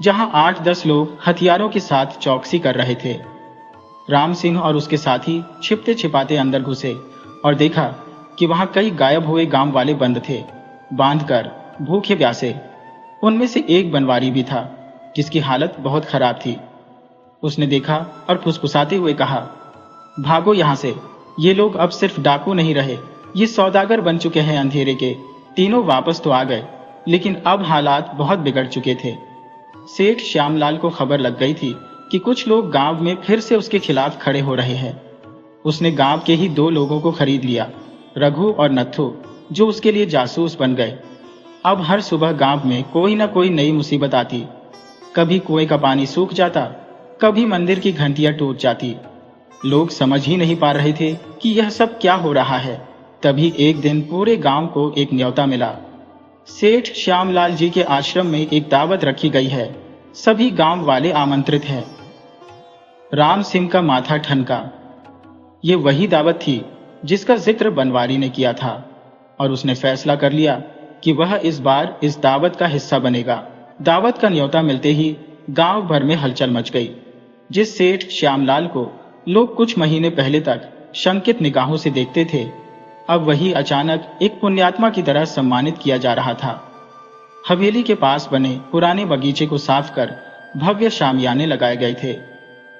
जहां 8-10 लोग हथियारों के साथ चौकसी कर रहे थे। राम सिंह और उसके साथी छिपते छिपाते अंदर घुसे और देखा कि वहां कई गायब हुए गांव वाले बंद थे, बांधकर भूखे प्यासे। उनमें से एक बनवारी भी था, जिसकी हालत बहुत खराब थी। उसने देखा और फुसफुसाते हुए कहा, भागो यहां से, ये लोग अब सिर्फ डाकू नहीं रहे, ये सौदागर बन चुके हैं अंधेरे के। तीनों वापस तो आ गए, लेकिन अब हालात बहुत बिगड़ चुके थे। सेठ श्यामलाल को खबर लग गई थी कि कुछ लोग गांव में फिर से उसके खिलाफ खड़े हो रहे हैं। उसने गांव के ही 2 लोगों को खरीद लिया, रघु और नत्थु, जो उसके लिए जासूस बन गए। अब हर सुबह गांव में कोई ना कोई नई मुसीबत आती। कभी कुएं का पानी सूख जाता, कभी मंदिर की घंटियां टूट जाती। लोग समझ ही नहीं पा रहे थे कि यह सब क्या हो रहा है। तभी एक दिन पूरे गांव को एक न्योता मिला। सेठ श्यामलाल जी के आश्रम में एक दावत रखी गई है, सभी गांव वाले आमंत्रित हैं। राम सिंह का माथा ठनका। ये वही दावत थी जिसका जिक्र बनवारी ने किया था, और उसने फैसला कर लिया कि वह इस बार इस दावत का हिस्सा बनेगा। दावत का न्योता मिलते ही गांव भर में हलचल मच गई। जिस सेठ श्यामलाल को लोग कुछ महीने पहले तक शंकित निगाहों से देखते थे, अब वही अचानक एक पुण्यात्मा की तरह सम्मानित किया जा रहा था। हवेली के पास बने पुराने बगीचे को साफ कर भव्य शामियाने लगाए गए थे।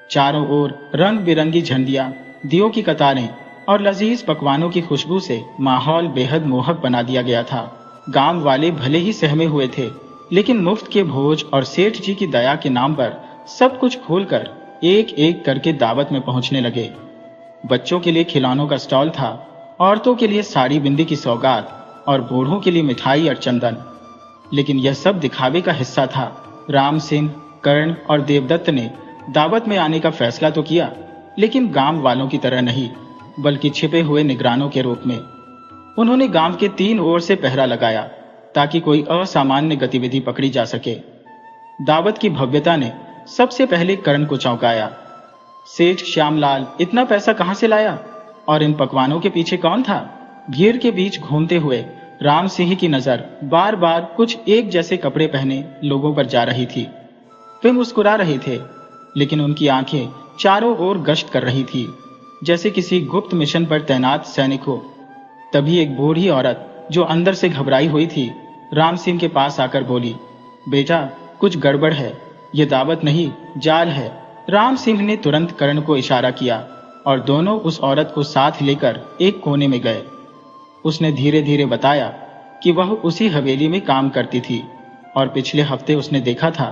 चारों ओर रंग बिरंगी झंडियां, दियों की कतारें और लजीज पकवानों की खुशबू से माहौल बेहद मोहक बना दिया गया था। गांव वाले भले ही सहमे हुए थे, लेकिन मुफ्त के भोज और सेठ जी की दया के नाम पर सब कुछ खोलकर एक एक करके दावत में पहुंचने लगे। बच्चों के लिए खिलौनों का स्टॉल था, औरतों के लिए साड़ी बिंदी की सौगात और बूढ़ों के लिए मिठाई और चंदन। लेकिन यह सब दिखावे का हिस्सा था। राम सिंह, कर्ण और देवदत्त ने दावत में आने का फैसला तो किया, लेकिन गांव वालों की तरह नहीं, बल्कि छिपे हुए निगरानों के रूप में। उन्होंने गांव के 3 ओर से पहरा लगाया ताकि कोई असामान्य गतिविधि पकड़ी जा सके। दावत की भव्यता ने सबसे पहले कर्ण को चौंकाया। सेठ श्यामलाल इतना पैसा कहां से लाया और इन पकवानों के पीछे कौन था? भीड़ के बीच घूमते हुए राम सिंह की नजर बार बार कुछ एक जैसे कपड़े पहने लोगों पर जा रही थी। वे मुस्कुरा रहे थे, लेकिन उनकी आंखें चारों ओर गश्त कर रही थी, जैसे किसी गुप्त मिशन पर तैनात सैनिक हो। तभी एक बूढ़ी औरत जो अंदर से घबराई हुई थी, राम सिंह के पास आकर बोली, बेटा कुछ गड़बड़ है, ये दावत नहीं जाल है। राम सिंह ने तुरंत कर्ण को इशारा किया और दोनों उस औरत को साथ लेकर एक कोने में गए। उसने धीरे धीरे बताया कि वह उसी हवेली में काम करती थी और पिछले हफ्ते उसने देखा था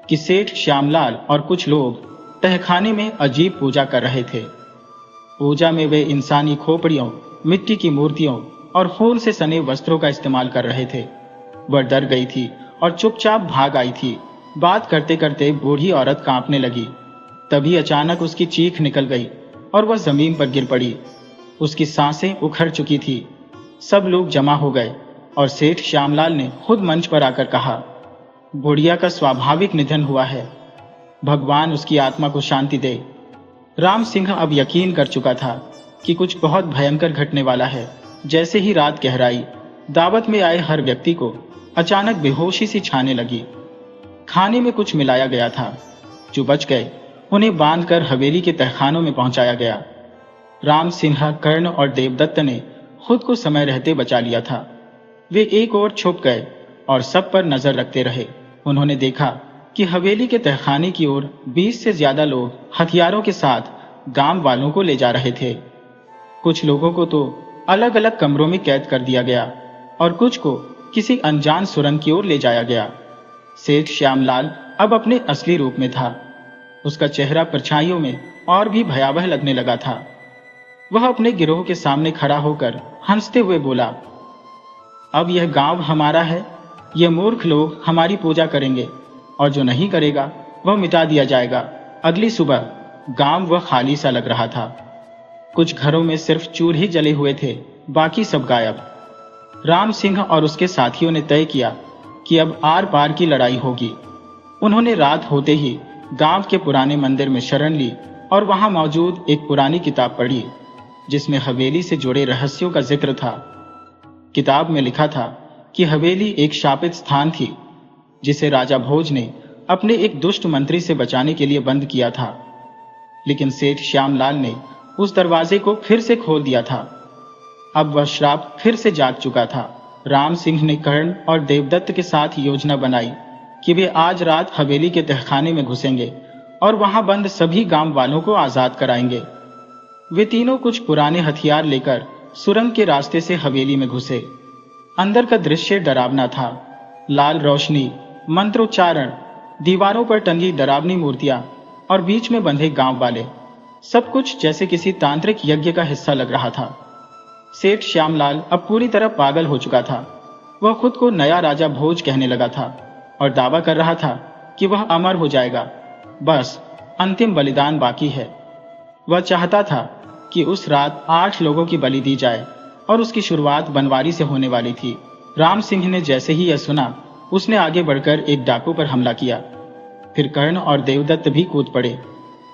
कि सेठ श्यामलाल और कुछ लोग तहखाने में अजीब पूजा कर रहे थे। पूजा में वे इंसानी खोपड़ियों, मिट्टी की मूर्तियों और खून से सने वस्त्रों का इस्तेमाल कर रहे थे। वह डर गई थी और चुपचाप भाग आई थी। बात करते करते बूढ़ी औरत कांपने लगी। तभी अचानक उसकी चीख निकल गई और वह जमीन पर गिर पड़ी। उसकी सांसें उखड़ चुकी थी। सब लोग जमा हो गए और सेठ श्यामलाल ने खुद मंच पर आकर कहा, बुढ़िया का स्वाभाविक निधन हुआ है, भगवान उसकी आत्मा को शांति दे। राम सिंह अब यकीन कर चुका था कि कुछ बहुत भयंकर घटने वाला है। जैसे ही रात गहराई, दावत में आए हर व्यक्ति को अचानक बेहोशी सी छाने लगी। खाने में कुछ मिलाया गया था। जो बच गए उन्हें बांधकर हवेली के तहखानों में पहुंचाया गया। राम सिंह, कर्ण और देवदत्त ने खुद को समय रहते बचा लिया था। वे एक ओर छुप गए और सब पर नजर रखते रहे। उन्होंने देखा कि हवेली के तहखाने की ओर 20 से ज्यादा लोग हथियारों के साथ गांव वालों को ले जा रहे थे। कुछ लोगों को तो अलग अलग कमरों में कैद कर दिया गया और कुछ को किसी अनजान सुरंग की ओर ले जाया गया। सेठ श्यामलाल अब अपने असली रूप में था। उसका चेहरा परछाइयों में और भी भयावह लगने लगा था। वह अपने गिरोह के सामने खड़ा होकर हंसते हुए बोला, अब यह गांव हमारा है। ये मूर्ख लोग हमारी पूजा करेंगे और जो नहीं करेगा वह मिटा दिया जाएगा। अगली सुबह गांव वह खाली सा लग रहा था। कुछ घरों में सिर्फ चूल्हे ही जले हुए थे, बाकी सब गायब। राम सिंह और उसके साथियों ने तय किया कि अब आर पार की लड़ाई होगी। उन्होंने रात होते ही गांव के पुराने मंदिर में शरण ली और वहां मौजूद एक पुरानी किताब पढ़ी, जिसमें हवेली से जुड़े रहस्यों का जिक्र था। किताब में लिखा था कि हवेली एक शापित स्थान थी, जिसे राजा भोज ने अपने एक दुष्ट मंत्री से बचाने के लिए बंद किया था। लेकिन सेठ श्यामलाल ने उस दरवाजे को फिर से खोल दिया था। अब वह श्राप फिर से जाग चुका था। राम सिंह ने कर्ण और देवदत्त के साथ योजना बनाई कि वे आज रात हवेली के तहखाने में घुसेंगे और वहां बंद सभी गांव वालों को आजाद कराएंगे। वे तीनों कुछ पुराने हथियार लेकर सुरंग के रास्ते से हवेली में घुसे। अंदर का दृश्य डरावना था। लाल रोशनी, मंत्रोच्चारण, दीवारों पर टंगी डरावनी मूर्तियां और बीच में बंधे गांव वाले, सब कुछ जैसे किसी तांत्रिक यज्ञ का हिस्सा लग रहा था। सेठ श्यामलाल अब पूरी तरह पागल हो चुका था। वह खुद को नया राजा भोज कहने लगा था और दावा कर रहा था कि वह अमर हो जाएगा। बस अंतिम बलिदान बाकी है। वह चाहता था कि उस रात 8 लोगों की बलि दी जाए और उसकी शुरुआत बनवारी से होने वाली थी। राम सिंह ने जैसे ही यह सुना, उसने आगे बढ़कर एक डाकू पर हमला किया। फिर कर्ण और देवदत्त भी कूद पड़े।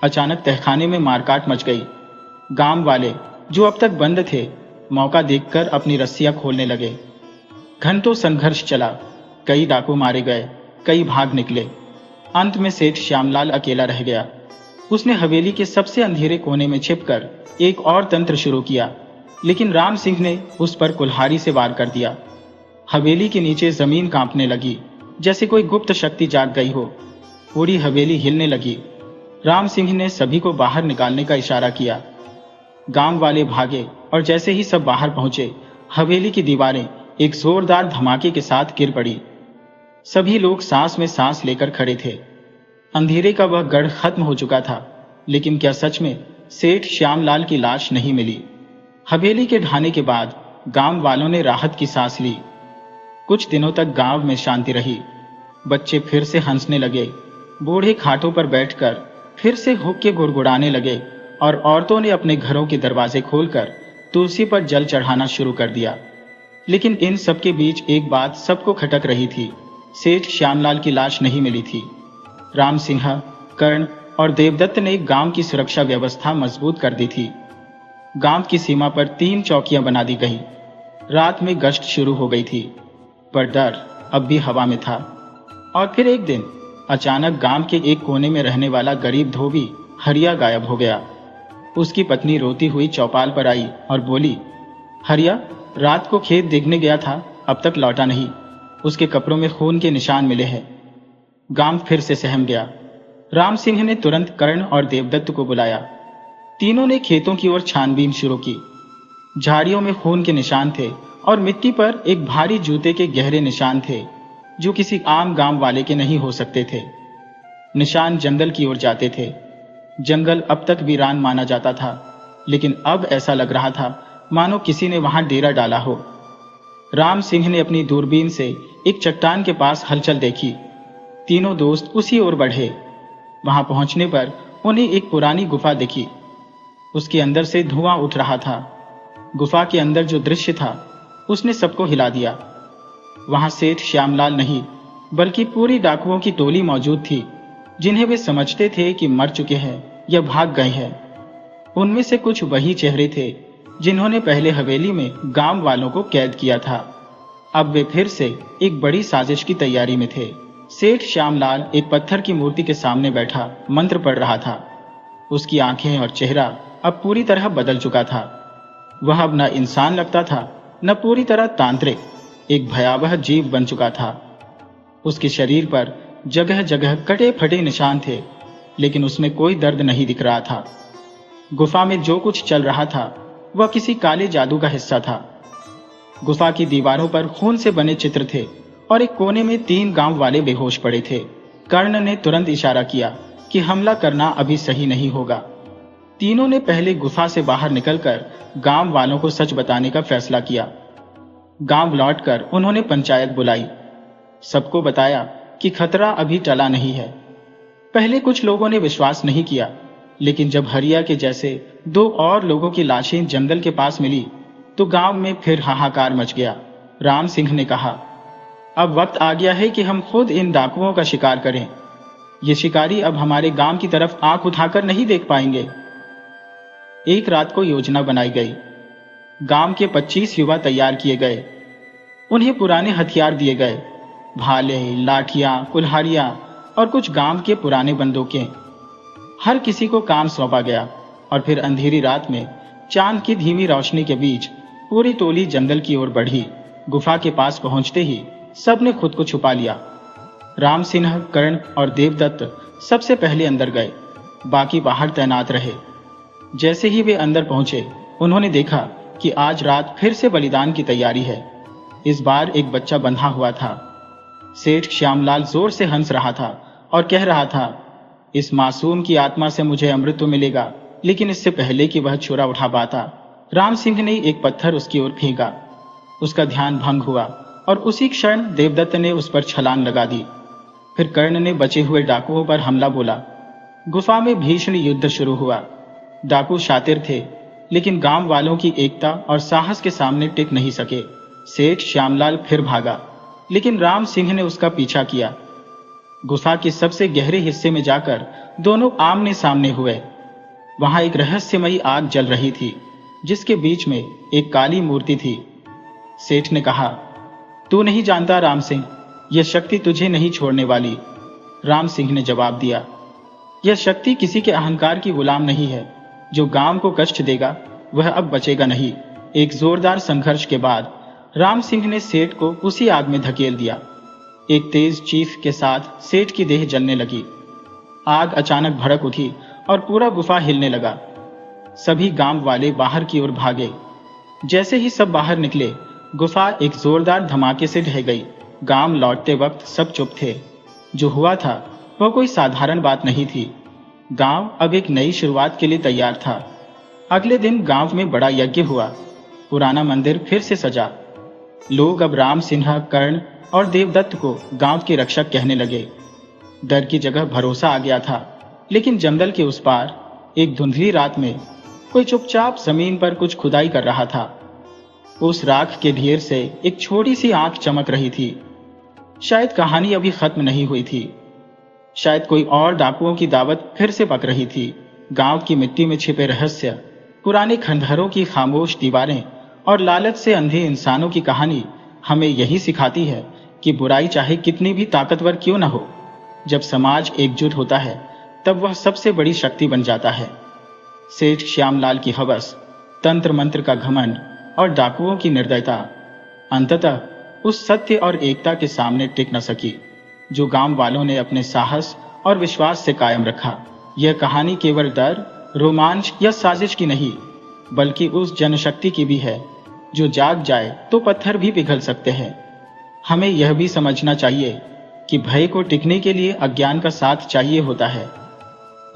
अचानक तहखाने में मारकाट मच गई। गांव वाले जो अब तक बंद थे, मौका देखकर अपनी रस्सियां खोलने लगे। घंटों संघर्ष चला, कई डाकू मारे गए, कई भाग निकले। अंत में सेठ श्यामलाल अकेला रह गया। उसने हवेली के सबसे अंधेरे कोने में छिपकर एक और तंत्र शुरू किया, लेकिन राम सिंह ने उस पर कुल्हाड़ी से वार कर दिया। हवेली के नीचे जमीन कांपने लगी, जैसे कोई गुप्त शक्ति जाग गई हो। पूरी हवेली हिलने लगी। राम सिंह ने सभी को बाहर निकालने का इशारा किया। गांव वाले भागे और जैसे ही सब बाहर पहुंचे, हवेली की दीवारें एक जोरदार धमाके के साथ गिर पड़ी। सभी लोग सांस में सांस लेकर खड़े थे। अंधेरे का वह गढ़ खत्म हो चुका था, लेकिन क्या सच में सेठ श्यामलाल की लाश नहीं मिली? हवेली के ढहाने के बाद गांव वालों ने राहत की सांस ली। कुछ दिनों तक गांव में शांति रही। बच्चे फिर से हंसने लगे, बूढ़े खाटों पर बैठकर फिर से हुक्के गुड़गुड़ाने लगे और औरतों ने अपने घरों के दरवाजे खोलकर तुलसी पर जल चढ़ाना शुरू कर दिया। लेकिन इन सबके बीच एक बात सबको खटक रही थी। सेठ श्यामलाल की लाश नहीं मिली थी। राम सिंह, कर्ण और देवदत्त ने गांव की सुरक्षा व्यवस्था मजबूत कर दी थी। गांव की सीमा पर 3 चौकियां बना दी गई। रात में गश्त शुरू हो गई थी, पर डर अब भी हवा में था। और फिर एक दिन अचानक गांव के एक कोने में रहने वाला गरीब धोबी हरिया गायब हो गया। उसकी पत्नी रोती हुई चौपाल पर आई और बोली, हरिया रात को खेत देखने गया था, अब तक लौटा नहीं। उसके कपड़ों में खून के निशान मिले हैं। गांव फिर से सहम गया। राम सिंह ने तुरंत कर्ण और देवदत्त को बुलाया। तीनों ने खेतों की ओर छानबीन शुरू की। झाड़ियों में खून के निशान थे और मिट्टी पर एक भारी जूते के गहरे निशान थे, जो किसी आम गांव वाले के नहीं हो सकते थे। निशान जंगल की ओर जाते थे। जंगल अब तक वीरान माना जाता था, लेकिन अब ऐसा लग रहा था मानो किसी ने वहां डेरा डाला हो। राम सिंह ने अपनी दूरबीन से एक चट्टान के पास हलचल देखी। तीनों दोस्त उसी ओर बढ़े। वहां पहुंचने पर उन्हें एक पुरानी गुफा दिखी। उसके अंदर से धुआं उठ रहा था। गुफा के अंदर जो दृश्य था उसने सबको हिला दिया। वहां सेठ श्यामलाल नहीं, बल्कि पूरी डाकुओं की टोली मौजूद थी, जिन्हें वे समझते थे कि मर चुके हैं या भाग गए हैं। उनमें से कुछ वही चेहरे थे जिन्होंने पहले हवेली में गांव वालों को कैद किया था। अब वे फिर से एक बड़ी साजिश की तैयारी में थे। सेठ श्यामलाल एक पत्थर की मूर्ति के सामने बैठा मंत्र पढ़ रहा था। उसकी आंखें और चेहरा अब पूरी तरह बदल चुका था। वह अब न इंसान लगता था, न पूरी तरह तांत्रिक, एक भयावह जीव बन चुका था। उसके शरीर पर जगह जगह कटे फटे निशान थे, लेकिन उसमें कोई दर्द नहीं दिख रहा था। गुफा में जो कुछ चल रहा था वह किसी काले जादू का हिस्सा था। गुफा की दीवारों पर खून से बने चित्र थे और एक कोने में 3 गांव वाले बेहोश पड़े थे। कर्ण ने तुरंत इशारा किया कि हमला करना अभी सही नहीं होगा। तीनों ने पहले गुफा से बाहर निकलकर गांव वालों को सच बताने का फैसला किया। गांव लौटकर उन्होंने पंचायत बुलाई। सबको बताया कि खतरा अभी टला नहीं है। पहले कुछ लोगों ने विश्वास नहीं किया, लेकिन जब हरिया के जैसे 2 और लोगों की लाशें जंगल के पास मिली तो गांव में फिर हाहाकार मच गया। राम सिंह ने कहा, अब वक्त आ गया है कि हम खुद इन डाकुओं का शिकार करें। ये शिकारी अब हमारे गांव की तरफ आंख उठाकर नहीं देख पाएंगे। एक रात को योजना बनाई गई। गांव के 25 युवा तैयार किए गए। उन्हें पुराने हथियार दिए गए, भाले, लाठियां, कुल्हाड़ियां और कुछ गांव के पुराने बंदूकें। हर किसी को काम सौंपा गया और फिर अंधेरी रात में चांद की धीमी रोशनी के बीच पूरी टोली जंगल की ओर बढ़ी। गुफा के पास पहुंचते ही सबने खुद को छुपा लिया। राम सिंह, कर्ण और देवदत्त सबसे पहले अंदर गए, बाकी बाहर तैनात रहे। जैसे ही वे अंदर पहुंचे, उन्होंने देखा कि आज रात फिर से बलिदान की तैयारी है। इस बार एक बच्चा बंधा हुआ था। सेठ श्यामलाल जोर से हंस रहा था और कह रहा था, इस मासूम की आत्मा से मुझे अमृत तो मिलेगा, लेकिन इससे पहले कि वह छुरा उठा पाता, राम सिंह ने एक पत्थर उसकी ओर फेंका। उसका ध्यान भंग हुआ और उसी क्षण देवदत्त ने उस पर छलांग लगा दी। फिर कर्ण ने बचे हुए डाकुओं पर हमला बोला। गुफा में भीषण युद्ध शुरू हुआ। डाकू शातिर थे, लेकिन गांव वालों की एकता और साहस के सामने टिक नहीं सके। सेठ श्यामलाल फिर भागा, लेकिन राम सिंह ने उसका पीछा किया। गुफा के सबसे गहरे हिस्से में जाकर दोनों आमने सामने हुए। वहां एक रहस्यमयी आग जल रही थी, जिसके बीच में एक काली मूर्ति थी। सेठ ने कहा, तू नहीं जानता राम सिंह, यह शक्ति तुझे नहीं छोड़ने वाली। राम सिंह ने जवाब दिया, यह शक्ति किसी के अहंकार की गुलाम नहीं है। जो गांव को कष्ट देगा वह अब बचेगा नहीं। एक जोरदार संघर्ष के बाद राम सिंह ने सेठ को उसी आग में धकेल दिया। एक तेज चीख के साथ सेठ की देह जलने लगी। आग अचानक भड़क उठी और पूरा गुफा हिलने लगा। सभी गांव वाले बाहर की ओर भागे। जैसे ही सब बाहर निकले, गुफा एक जोरदार धमाके से ढह गई। गांव लौटते वक्त सब चुप थे। जो हुआ था वह कोई साधारण बात नहीं थी। गांव अब एक नई शुरुआत के लिए तैयार था। अगले दिन गांव में बड़ा यज्ञ हुआ। पुराना मंदिर फिर से सजा। लोग अब राम सिन्हा, कर्ण और देवदत्त को गांव के रक्षक कहने लगे। डर की जगह भरोसा आ गया था। लेकिन जंगल के उस पार एक धुंधली रात में कोई चुपचाप जमीन पर कुछ खुदाई कर रहा था। उस राख के ढेर से एक छोटी सी आंख चमक रही थी। शायद कहानी अभी खत्म नहीं हुई थी। शायद कोई और डाकुओं की दावत फिर से पक रही थी। गांव की मिट्टी में छिपे रहस्य, पुराने खंडहरों की खामोश दीवारें और लालच से अंधे इंसानों की कहानी हमें यही सिखाती है कि बुराई चाहे कितनी भी ताकतवर क्यों न हो, जब समाज एकजुट होता है तब वह सबसे बड़ी शक्ति बन जाता है। सेठ श्यामलाल की हवस, तंत्र मंत्र का घमंड और डाकुओं की निर्दयता अंततः उस सत्य और एकता के सामने टिक न सकी जो गांव वालों ने अपने साहस और विश्वास से कायम रखा। यह कहानी केवल डर, रोमांच या साजिश की नहीं, बल्कि उस जनशक्ति की भी है जो जाग जाए तो पत्थर भी पिघल सकते हैं। हमें यह भी समझना चाहिए कि भय को टिकने के लिए अज्ञान का साथ चाहिए होता है,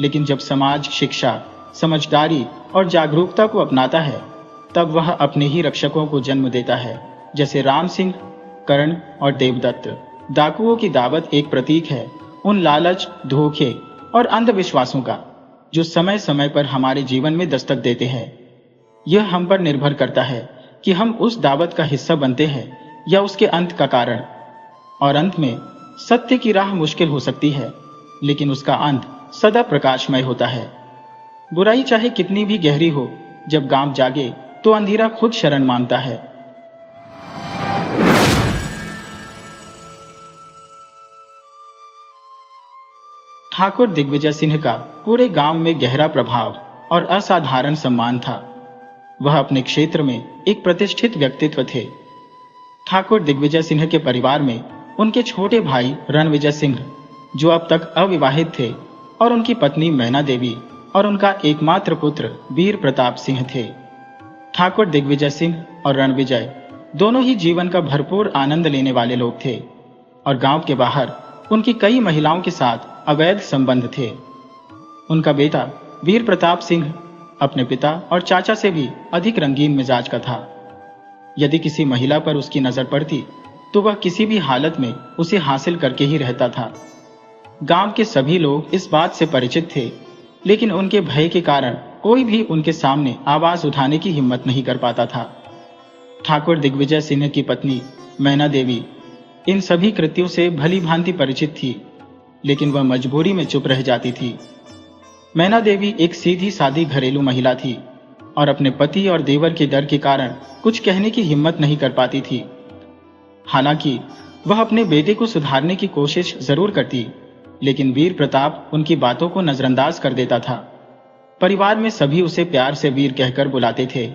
लेकिन जब समाज शिक्षा, समझदारी और जागरूकता को अपनाता है तब वह अपने ही रक्षकों को जन्म देता है, जैसे राम सिंह, कर्ण और देवदत्त। डाकुओं की दावत एक प्रतीक है उन लालच, धोखे और अंधविश्वासों का जो समय समय पर हमारे जीवन में दस्तक देते हैं। यह हम पर निर्भर करता है कि हम उस दावत का हिस्सा बनते हैं या उसके अंत का कारण। और अंत में सत्य की राह मुश्किल हो सकती है, लेकिन उसका अंत सदा प्रकाशमय होता है। बुराई चाहे कितनी भी गहरी हो, जब गांव जागे तो अंधेरा खुद शरण मांगता है। ठाकुर दिग्विजय सिंह का पूरे गांव में गहरा प्रभाव और असाधारण सम्मान था। वह अपने क्षेत्र में एक प्रतिष्ठित व्यक्तित्व थे। ठाकुर दिग्विजय सिंह के परिवार में उनके छोटे भाई रणविजय सिंह, जो अब तक अविवाहित थे, और उनकी पत्नी मैना देवी और उनका एकमात्र पुत्र वीर प्रताप सिंह थे। ठाकुर दिग्विजय सिंह और रणविजय दोनों ही जीवन का भरपूर आनंद लेने वाले लोग थे और गांव के बाहर उनकी कई महिलाओं के साथ अवैध संबंध थे। उनका बेटा वीर प्रताप सिंह अपने पिता और चाचा से भी अधिक रंगीन मिजाज का था। यदि किसी महिला पर उसकी नजर पड़ती तो वह किसी भी हालत में उसे हासिल करके ही रहता था। गांव के सभी लोग इस बात से परिचित थे, लेकिन उनके भय के कारण कोई भी उनके सामने आवाज उठाने की हिम्मत नहीं कर पाता था। ठाकुर दिग्विजय सिंह की पत्नी मैना देवी इन सभी कृत्यों से भली भांति परिचित थी, लेकिन वह मजबूरी में चुप रह जाती थी। मैना देवी एक सीधी सादी घरेलू महिला थी और अपने पति और देवर के डर के कारण कुछ कहने की हिम्मत नहीं कर पाती थी। हालांकि वह अपने बेटे को सुधारने की कोशिश जरूर करती, लेकिन वीर प्रताप उनकी बातों को नजरअंदाज कर देता था। परिवार में सभी उसे प्यार से वीर कहकर बुलाते थे।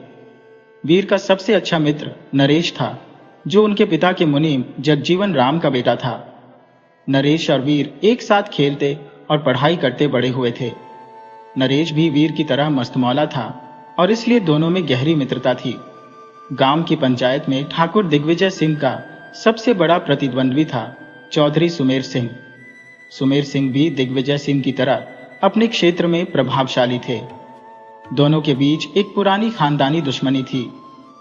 वीर का सबसे अच्छा मित्र नरेश था, जो उनके पिता के मुनीम जगजीवन राम का बेटा था। नरेश और वीर एक साथ खेलते और पढ़ाई करते बड़े हुए थे। नरेश भी वीर की तरह मस्तमौला था और इसलिए दोनों में गहरी मित्रता थी। गांव की पंचायत में ठाकुर दिग्विजय सिंह का सबसे बड़ा प्रतिद्वंद्वी था चौधरी सुमेर सिंह। सुमेर सिंह भी दिग्विजय सिंह की तरह अपने क्षेत्र में प्रभावशाली थे। दोनों के बीच एक पुरानी खानदानी दुश्मनी थी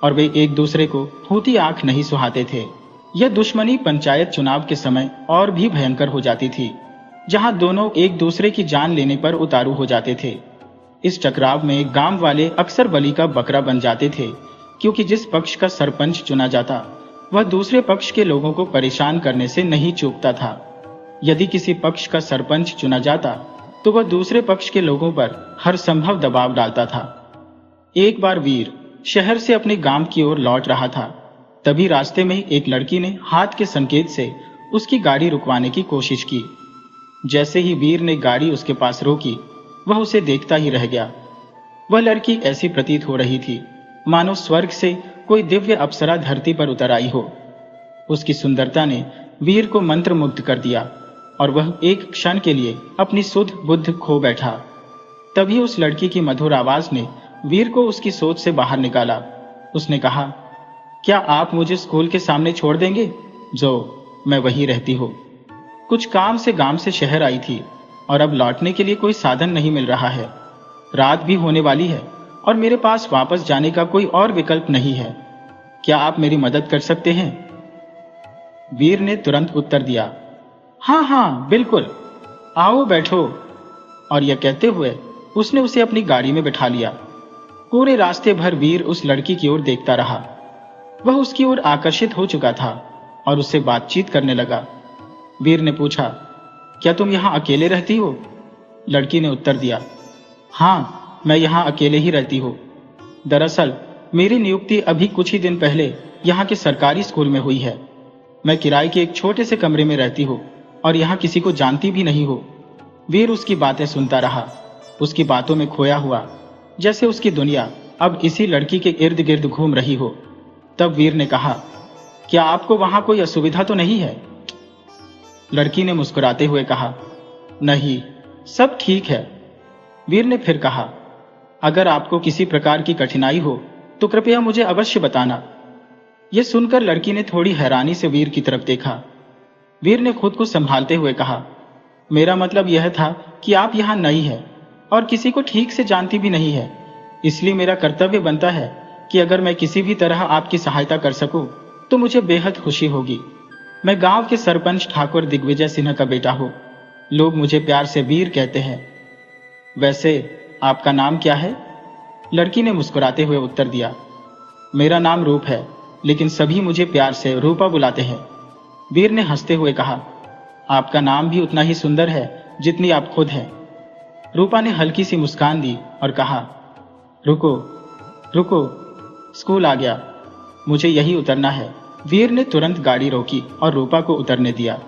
और वे एक दूसरे को फूटी आंख नहीं सुहाते थे। यह दुश्मनी पंचायत चुनाव के समय और भी भयंकर हो जाती थी, जहां दोनों एक दूसरे की जान लेने पर उतारू हो जाते थे। इस टकराव में गांव वाले अक्सर बलि का बकरा बन जाते थे, क्योंकि जिस पक्ष का सरपंच चुना जाता वह दूसरे पक्ष के लोगों को परेशान करने से नहीं चूकता था। यदि किसी पक्ष का सरपंच चुना जाता तो वह दूसरे पक्ष के लोगों पर हर संभव दबाव डालता था। एक बार वीर शहर से अपने गांव की ओर लौट रहा था। तभी रास्ते में ही एक लड़की ने हाथ के संकेत से उसकी गाड़ी रुकवाने की कोशिश की। जैसे ही वीर ने गाड़ी उसके पास रोकी, वह उसे देखता ही रह गया। वह लड़की ऐसी प्रतीत हो रही थी मानो स्वर्ग से कोई दिव्य अप्सरा धरती पर उतर आई हो। उसकी सुंदरता ने वीर को मंत्रमुग्ध कर दिया और वह एक क्षण के लिए अपनी सुध बुद्ध खो बैठा। तभी उस लड़की की मधुर आवाज ने वीर को उसकी सोच से बाहर निकाला। उसने कहा, क्या आप मुझे स्कूल के सामने छोड़ देंगे जो मैं वहीं रहती हूँ? कुछ काम से गांव से शहर आई थी और अब लौटने के लिए कोई साधन नहीं मिल रहा है। रात भी होने वाली है और मेरे पास वापस जाने का कोई और विकल्प नहीं है। क्या आप मेरी मदद कर सकते हैं? वीर ने तुरंत उत्तर दिया, हाँ हाँ बिल्कुल, आओ बैठो। और यह कहते हुए उसने उसे अपनी गाड़ी में बिठा लिया। पूरे रास्ते भर वीर उस लड़की की ओर देखता रहा। वह उसकी ओर आकर्षित हो चुका था और उससे बातचीत करने लगा। वीर ने पूछा, क्या तुम यहाँ अकेले रहती हो? लड़की ने उत्तर दिया, हाँ मैं यहाँ अकेले ही रहती हूँ। दरअसल मेरी नियुक्ति अभी कुछ ही दिन पहले यहाँ के सरकारी स्कूल में हुई है। मैं किराए के एक छोटे से कमरे में रहती हूँ और यहाँ किसी को जानती भी नहीं हूँ। वीर उसकी बातें सुनता रहा, उसकी बातों में खोया हुआ, जैसे उसकी दुनिया अब इसी लड़की के इर्द गिर्द घूम रही हो। तब वीर ने कहा, क्या आपको वहां कोई असुविधा तो नहीं है? लड़की ने मुस्कुराते हुए कहा, नहीं, सब ठीक है। वीर ने फिर कहा, अगर आपको किसी प्रकार की कठिनाई हो तो कृपया मुझे अवश्य बताना। यह सुनकर लड़की ने थोड़ी हैरानी से वीर की तरफ देखा। वीर ने खुद को संभालते हुए कहा, मेरा मतलब यह था कि आप यहाँ नई है और किसी को ठीक से जानती भी नहीं है, इसलिए मेरा कर्तव्य बनता है कि अगर मैं किसी भी तरह आपकी सहायता कर सकूं तो मुझे बेहद खुशी होगी। मैं गांव के सरपंच ठाकुर दिग्विजय सिन्हा का बेटा हूं। लोग मुझे प्यार से वीर कहते हैं। वैसे आपका नाम क्या है? लड़की ने मुस्कुराते हुए उत्तर दिया, मेरा नाम रूप है, लेकिन सभी मुझे प्यार से रूपा बुलाते हैं। वीर ने हंसते हुए कहा, आपका नाम भी उतना ही सुंदर है जितनी आप खुद हैं। रूपा ने हल्की सी मुस्कान दी और कहा, रुको रुको, स्कूल आ गया, मुझे यही उतरना है। वीर ने तुरंत गाड़ी रोकी और रूपा को उतरने दिया।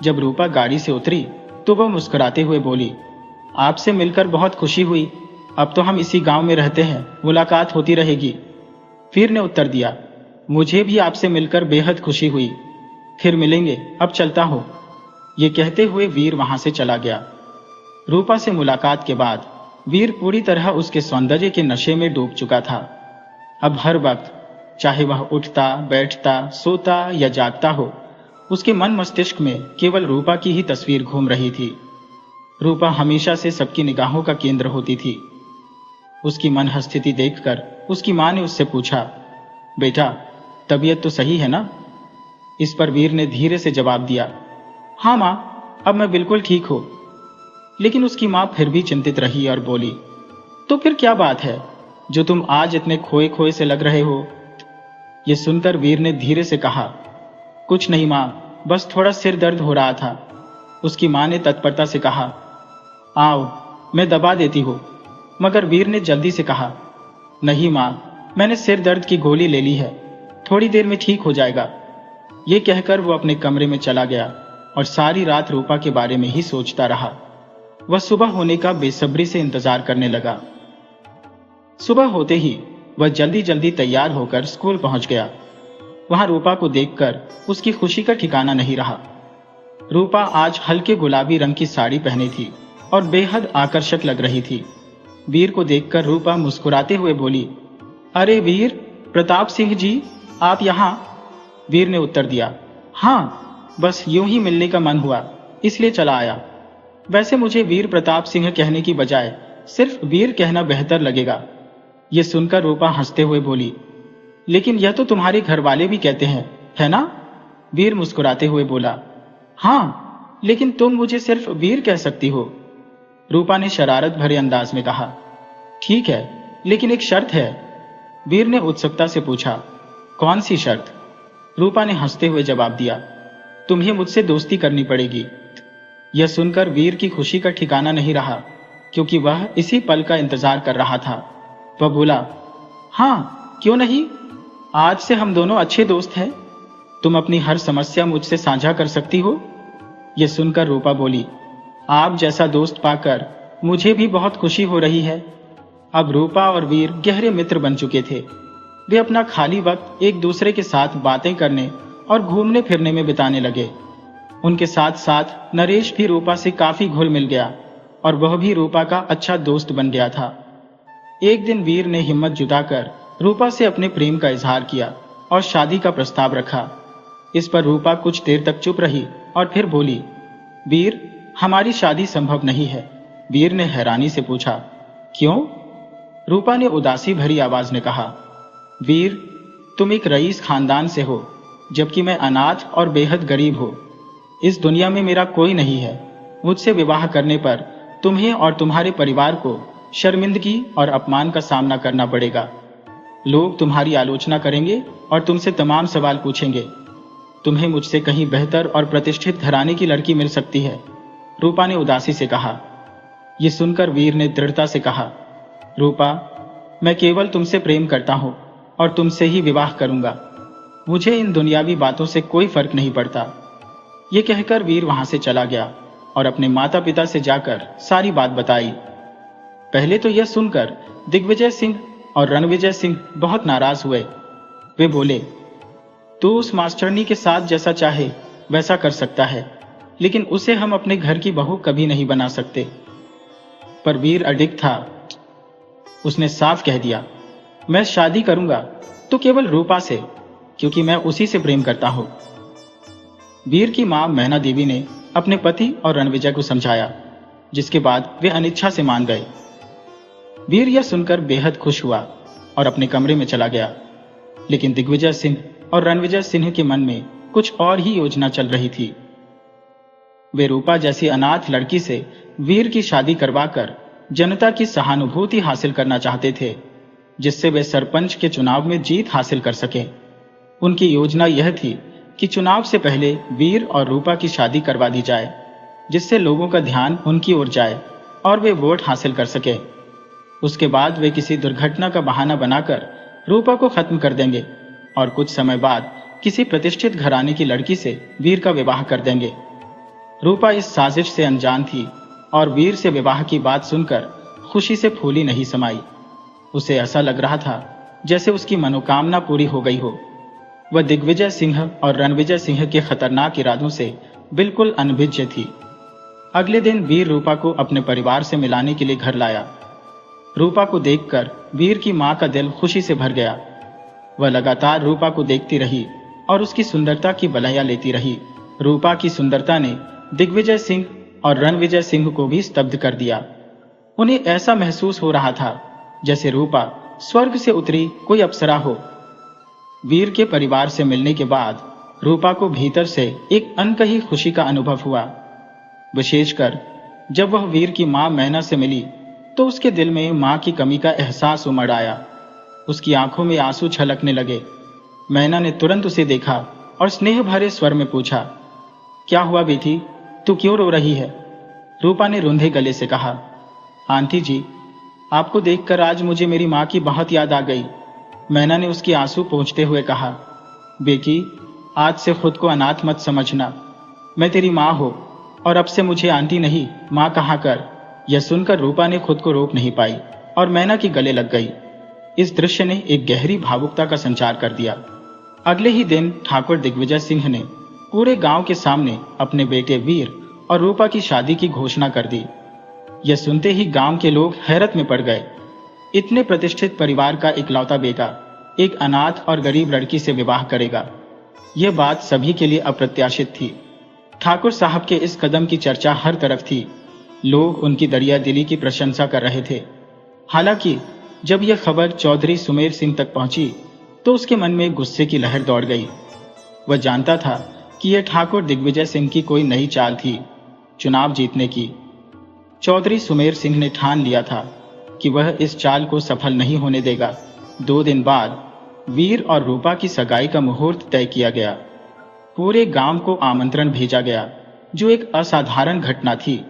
जब रूपा गाड़ी से उतरी तो वह मुस्कुराते हुए बोली, आपसे मिलकर बहुत खुशी हुई। अब तो हम इसी गांव में रहते हैं, मुलाकात होती रहेगी। वीर ने उत्तर दिया, मुझे भी आपसे मिलकर बेहद खुशी हुई, फिर मिलेंगे, अब चलता हूं। ये कहते हुए वीर वहां से चला गया। रूपा से मुलाकात के बाद वीर पूरी तरह उसके सौंदर्य के नशे में डूब चुका था। अब हर वक्त, चाहे वह उठता, बैठता, सोता या जागता हो, उसके मन मस्तिष्क में केवल रूपा की ही तस्वीर घूम रही थी। रूपा हमेशा से सबकी निगाहों का केंद्र होती थी। उसकी मन स्थिति देखकर उसकी मां ने उससे पूछा, बेटा तबीयत तो सही है ना? इस पर वीर ने धीरे से जवाब दिया, हाँ मां, अब मैं बिल्कुल ठीक हूं। लेकिन उसकी मां फिर भी चिंतित रही और बोली, तो फिर क्या बात है जो तुम आज इतने खोए खोए से लग रहे हो? यह सुनकर वीर ने धीरे से कहा, कुछ नहीं मां, बस थोड़ा सिर दर्द हो रहा था। उसकी मां ने तत्परता से कहा, आओ मैं दबा देती हूं। मगर वीर ने जल्दी से कहा, नहीं मां, मैंने सिर दर्द की गोली ले ली है, थोड़ी देर में ठीक हो जाएगा। यह कहकर वो अपने कमरे में चला गया और सारी रात रूपा के बारे में ही सोचता रहा। वह सुबह होने का बेसब्री से इंतजार करने लगा। सुबह होते ही वह जल्दी जल्दी तैयार होकर स्कूल पहुंच गया। वहां रूपा को देखकर उसकी खुशी का ठिकाना नहीं रहा। रूपा आज हल्के गुलाबी रंग की साड़ी पहनी थी और बेहद आकर्षक लग रही थी। वीर को देखकर रूपा मुस्कुराते हुए बोली, अरे वीर, प्रताप सिंह जी, आप यहाँ? वीर ने उत्तर दिया, हाँ, बस यूं ही मिलने का मन हुआ, इसलिए चला आया। वैसे मुझे वीर प्रताप सिंह कहने की बजाय सिर्फ वीर कहना बेहतर लगेगा। यह सुनकर रूपा हंसते हुए बोली, लेकिन यह तो तुम्हारे घर वाले भी कहते हैं, है ना? वीर मुस्कुराते हुए बोला, हाँ, लेकिन तुम मुझे सिर्फ वीर कह सकती हो। रूपा ने शरारत भरे अंदाज में कहा, ठीक है, लेकिन एक शर्त है। वीर ने उत्सुकता से पूछा, कौन सी शर्त? रूपा ने हंसते हुए जवाब दिया, तुम्हें मुझसे दोस्ती करनी पड़ेगी। यह सुनकर वीर की खुशी का ठिकाना नहीं रहा, क्योंकि वह इसी पल का इंतजार कर रहा था। वह बोला, हाँ, क्यों नहीं? आज से हम दोनों अच्छे दोस्त हैं। तुम अपनी हर समस्या मुझसे साझा कर सकती हो। यह सुनकर रूपा बोली, आप जैसा दोस्त पाकर मुझे भी बहुत खुशी हो रही है। अब रूपा और वीर गहरे मित्र बन चुके थे। वे अपना खाली वक्त एक दूसरे के साथ बातें करने और घूमने फिरने में बिताने लगे। उनके साथ साथ नरेश भी रूपा से काफी घुल मिल गया और वह भी रूपा का अच्छा दोस्त बन गया था। एक दिन वीर ने हिम्मत जुटाकर रूपा से अपने प्रेम का इजहार किया और शादी का प्रस्ताव रखा। इस पर रूपा कुछ देर तक चुप रही और फिर बोली, वीर, हमारी शादी संभव नहीं है। वीर ने हैरानी से पूछा, क्यों? रूपा ने उदासी भरी आवाज में कहा, वीर, तुम एक रईस खानदान से हो, जबकि मैं अनाथ और बेहद गरीब हूं। इस दुनिया में मेरा कोई नहीं है। मुझसे विवाह करने पर तुम्हें और तुम्हारे परिवार को शर्मिंदगी और अपमान का सामना करना पड़ेगा। लोग तुम्हारी आलोचना करेंगे और तुमसे तमाम सवाल पूछेंगे। तुम्हें मुझसे कहीं बेहतर और प्रतिष्ठित घराने की लड़की मिल सकती है। रूपा ने उदासी से कहा। यह सुनकर वीर ने दृढ़ता से कहा, रूपा, मैं केवल तुमसे प्रेम करता हूं और तुमसे ही विवाह करूंगा। मुझे इन दुनियावी बातों से कोई फर्क नहीं पड़ता। ये कहकर वीर वहां से चला गया और अपने माता पिता से जाकर सारी बात बताई। पहले तो यह सुनकर दिग्विजय सिंह और रणविजय सिंह बहुत नाराज हुए। वे बोले, तू उस मास्टरनी के साथ जैसा चाहे वैसा कर सकता है, लेकिन उसे हम अपने घर की बहू कभी नहीं बना सकते। पर वीर अडिग था। उसने साफ कह दिया, मैं शादी करूंगा तो केवल रूपा से, क्योंकि मैं उसी से प्रेम करता हूं। वीर की मां मैना देवी ने अपने पति और रणविजय को समझाया, जिसके बाद वे अनिच्छा से मान गए। वीर यह सुनकर बेहद खुश हुआ और अपने कमरे में चला गया। लेकिन दिग्विजय सिंह और रणविजय सिंह के मन में कुछ और ही योजना चल रही थी। वे रूपा जैसी अनाथ लड़की से वीर की शादी करवाकर जनता की सहानुभूति हासिल करना चाहते थे, जिससे वे सरपंच के चुनाव में जीत हासिल कर सकें। उनकी योजना यह थी कि चुनाव से पहले वीर और रूपा की शादी करवा दी जाए, जिससे लोगों का ध्यान उनकी ओर जाए और वे वोट हासिल कर सके। उसके बाद वे किसी दुर्घटना का बहाना बनाकर रूपा को खत्म कर देंगे और कुछ समय बाद किसी प्रतिष्ठित घराने की लड़की से वीर का विवाह कर देंगे। रूपा इस साजिश से अनजान थी और वीर से विवाह की बात सुनकर खुशी से फूली नहीं समाई। उसे ऐसा लग रहा था जैसे उसकी मनोकामना पूरी हो गई हो। वह दिग्विजय सिंह और रणविजय सिंह के खतरनाक इरादों से बिल्कुल अनभिज्ञ थी। अगले दिन वीर रूपा को अपने परिवार से मिलाने के लिए घर लाया। रूपा को देखकर वीर की मां का दिल खुशी से भर गया। वह लगातार रूपा को देखती रही और उसकी सुंदरता की बलैया लेती रही। रूपा की सुंदरता ने दिग्विजय सिंह और रणविजय सिंह को भी स्तब्ध कर दिया। उन्हें ऐसा महसूस हो रहा था जैसे रूपा स्वर्ग से उतरी कोई अप्सरा हो। वीर के परिवार से मिलने के बाद रूपा को भीतर से एक अनकही खुशी का अनुभव हुआ। विशेषकर जब वह वीर की मां मैना से मिली तो उसके दिल में मां की कमी का एहसास उमड़ आया। उसकी आंखों में आंसू छलकने लगे। मैना ने तुरंत उसे देखा और स्नेह भरे स्वर में पूछा, क्या हुआ बेटी, तू क्यों रो रही है? रूपा ने रुंधे गले से कहा, आंटी जी, आपको देखकर आज मुझे मेरी मां की बहुत याद आ गई। मैना ने उसकी आंसू पोंछते हुए कहा, बेटी, आज से खुद को अनाथ मत समझना। मैं तेरी मां हूं और अब से मुझे आंटी नहीं मां कहा कर। यह सुनकर रूपा ने खुद को रोक नहीं पाई और मैना के गले लग गई। इस दृश्य ने एक गहरी भावुकता का संचार कर दिया। अगले ही दिन ठाकुर दिग्विजय सिंह ने पूरे गांव के सामने अपने बेटे वीर और रूपा की शादी की घोषणा कर दी। यह सुनते ही गांव के लोग हैरत में पड़ गए। इतने प्रतिष्ठित परिवार का इकलौता बेटा एक अनाथ और गरीब लड़की से विवाह करेगा, यह बात सभी के लिए अप्रत्याशित थी। ठाकुर साहब के इस कदम की चर्चा हर तरफ थी। लोग उनकी दरिया दिली की प्रशंसा कर रहे थे। हालांकि जब यह खबर चौधरी सुमेर सिंह तक पहुंची तो उसके मन में गुस्से की लहर दौड़ गई। वह जानता था कि यह ठाकुर दिग्विजय सिंह की कोई नई चाल थी, चुनाव जीतने की। चौधरी सुमेर सिंह ने ठान लिया था कि वह इस चाल को सफल नहीं होने देगा। 2 दिन बाद वीर और रूपा की सगाई का मुहूर्त तय किया गया। पूरे गांव को आमंत्रण भेजा गया, जो एक असाधारण घटना थी,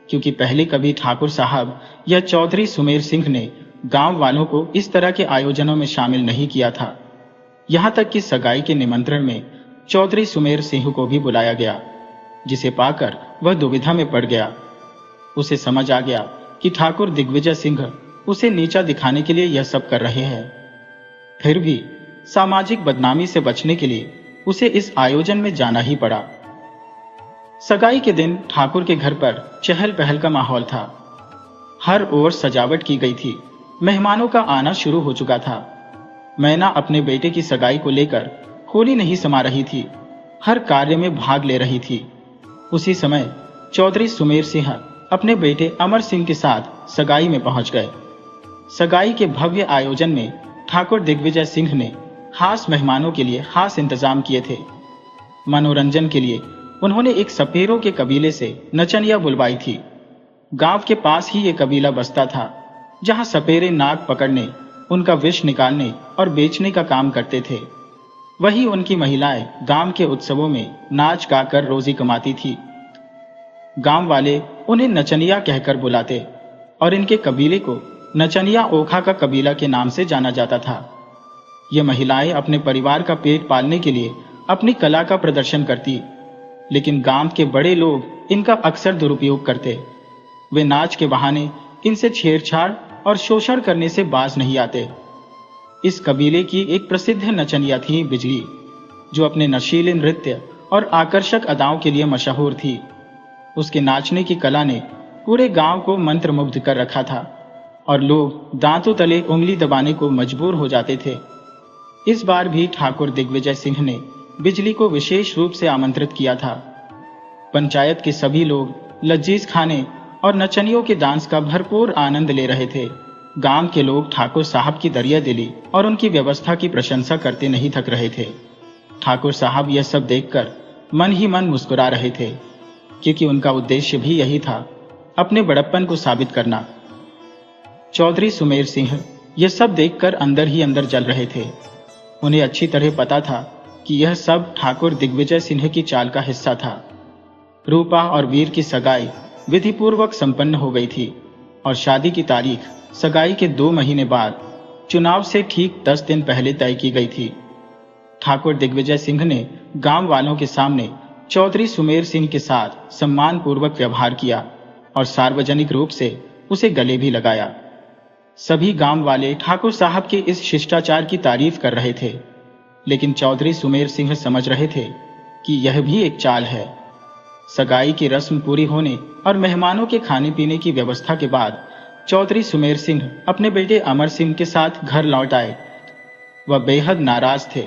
क्योंकि पहले कभी ठाकुर साहब या चौधरी सुमेर सिंह ने गांव वालों को इस तरह के आयोजनों में शामिल नहीं किया था। यहाँ तक कि सगाई के निमंत्रण में चौधरी सुमेर सिंह को भी बुलाया गया, जिसे पाकर वह दुविधा में पड़ गया। उसे समझ आ गया कि ठाकुर दिग्विजय सिंह उसे नीचा दिखाने के लिए यह सब कर रहे हैं। फिर भी सामाजिक बदनामी से बचने के लिए उसे इस आयोजन में जाना ही पड़ा। सगाई के दिन ठाकुर के घर पर चहल पहल का माहौल था। हर ओर सजावट की गई थी। मेहमानों का आना शुरू हो चुका था। मैना अपने बेटे की सगाई को लेकर खोली नहीं समा रही थी, हर कार्य में भाग ले रही थी। उसी समय चौधरी सुमेर सिंह अपने बेटे अमर सिंह के साथ सगाई में पहुंच गए। सगाई के भव्य आयोजन में ठाकुर दिग्विजय सिंह ने खास मेहमानों के लिए खास इंतजाम किए थे। मनोरंजन के लिए उन्होंने एक सपेरों के कबीले से नचनिया बुलवाई थी। गांव के पास ही ये कबीला बसता था, जहां सपेरे नाग पकड़ने, उनका विष निकालने और बेचने का काम करते थे। वही उनकी महिलाएं गांव के उत्सवों में नाच गाकर रोजी कमाती थी। गांव वाले उन्हें नचनिया कहकर बुलाते और इनके कबीले को नचनिया ओखा का कबीला के नाम से जाना जाता था। ये महिलाएं अपने परिवार का पेट पालने के लिए अपनी कला का प्रदर्शन करती, लेकिन गांव के बड़े लोग इनका अक्सर दुरुपयोग करते। वे नाच के बहाने इनसे छेड़छाड़ और शोषण करने से बाज नहीं आते। इस कबीले की एक प्रसिद्ध नचनिया थी बिजली, जो अपने नशीले नृत्य और आकर्षक अदाओं के लिए मशहूर थी। उसके नाचने की कला ने पूरे गांव को मंत्रमुग्ध कर रखा था और लोग दांतों तले उंगली दबाने को मजबूर हो जाते थे। इस बार भी ठाकुर दिग्विजय सिंह ने बिजली को विशेष रूप से आमंत्रित किया था। पंचायत के सभी लोग लजीज खाने और नचनियों के डांस का भरपूर आनंद ले रहे थे। गांव के लोग ठाकुर साहब की दरिया दिली और उनकी व्यवस्था की प्रशंसा करते नहीं थक रहे थे। ठाकुर साहब यह सब देखकर मन ही मन मुस्कुरा रहे थे, क्योंकि उनका उद्देश्य भी यही था, अपने बड़प्पन को साबित करना। चौधरी सुमेर सिंह यह सब देखकर अंदर ही अंदर जल रहे थे। उन्हें अच्छी तरह पता था कि यह सब ठाकुर दिग्विजय सिंह की चाल का हिस्सा था। रूपा और वीर की सगाई विधिपूर्वक संपन्न हो गई थी और शादी की तारीख सगाई के 2 महीने बाद चुनाव से ठीक 10 दिन पहले तय की गई थी। ठाकुर दिग्विजय सिंह ने गांव वालों के सामने चौधरी सुमेर सिंह के साथ सम्मानपूर्वक व्यवहार किया और सार्वजनिक रूप से उसे गले भी लगाया। सभी गांव वाले ठाकुर साहब के इस शिष्टाचार की तारीफ कर रहे थे, लेकिन चौधरी सुमेर सिंह समझ रहे थे कि यह भी एक चाल है। सगाई की रस्म पूरी होने और मेहमानों के खाने पीने की व्यवस्था के बाद चौधरी सुमेर सिंह अपने बेटे अमर सिंह के साथ घर लौट आए। वह बेहद नाराज थे,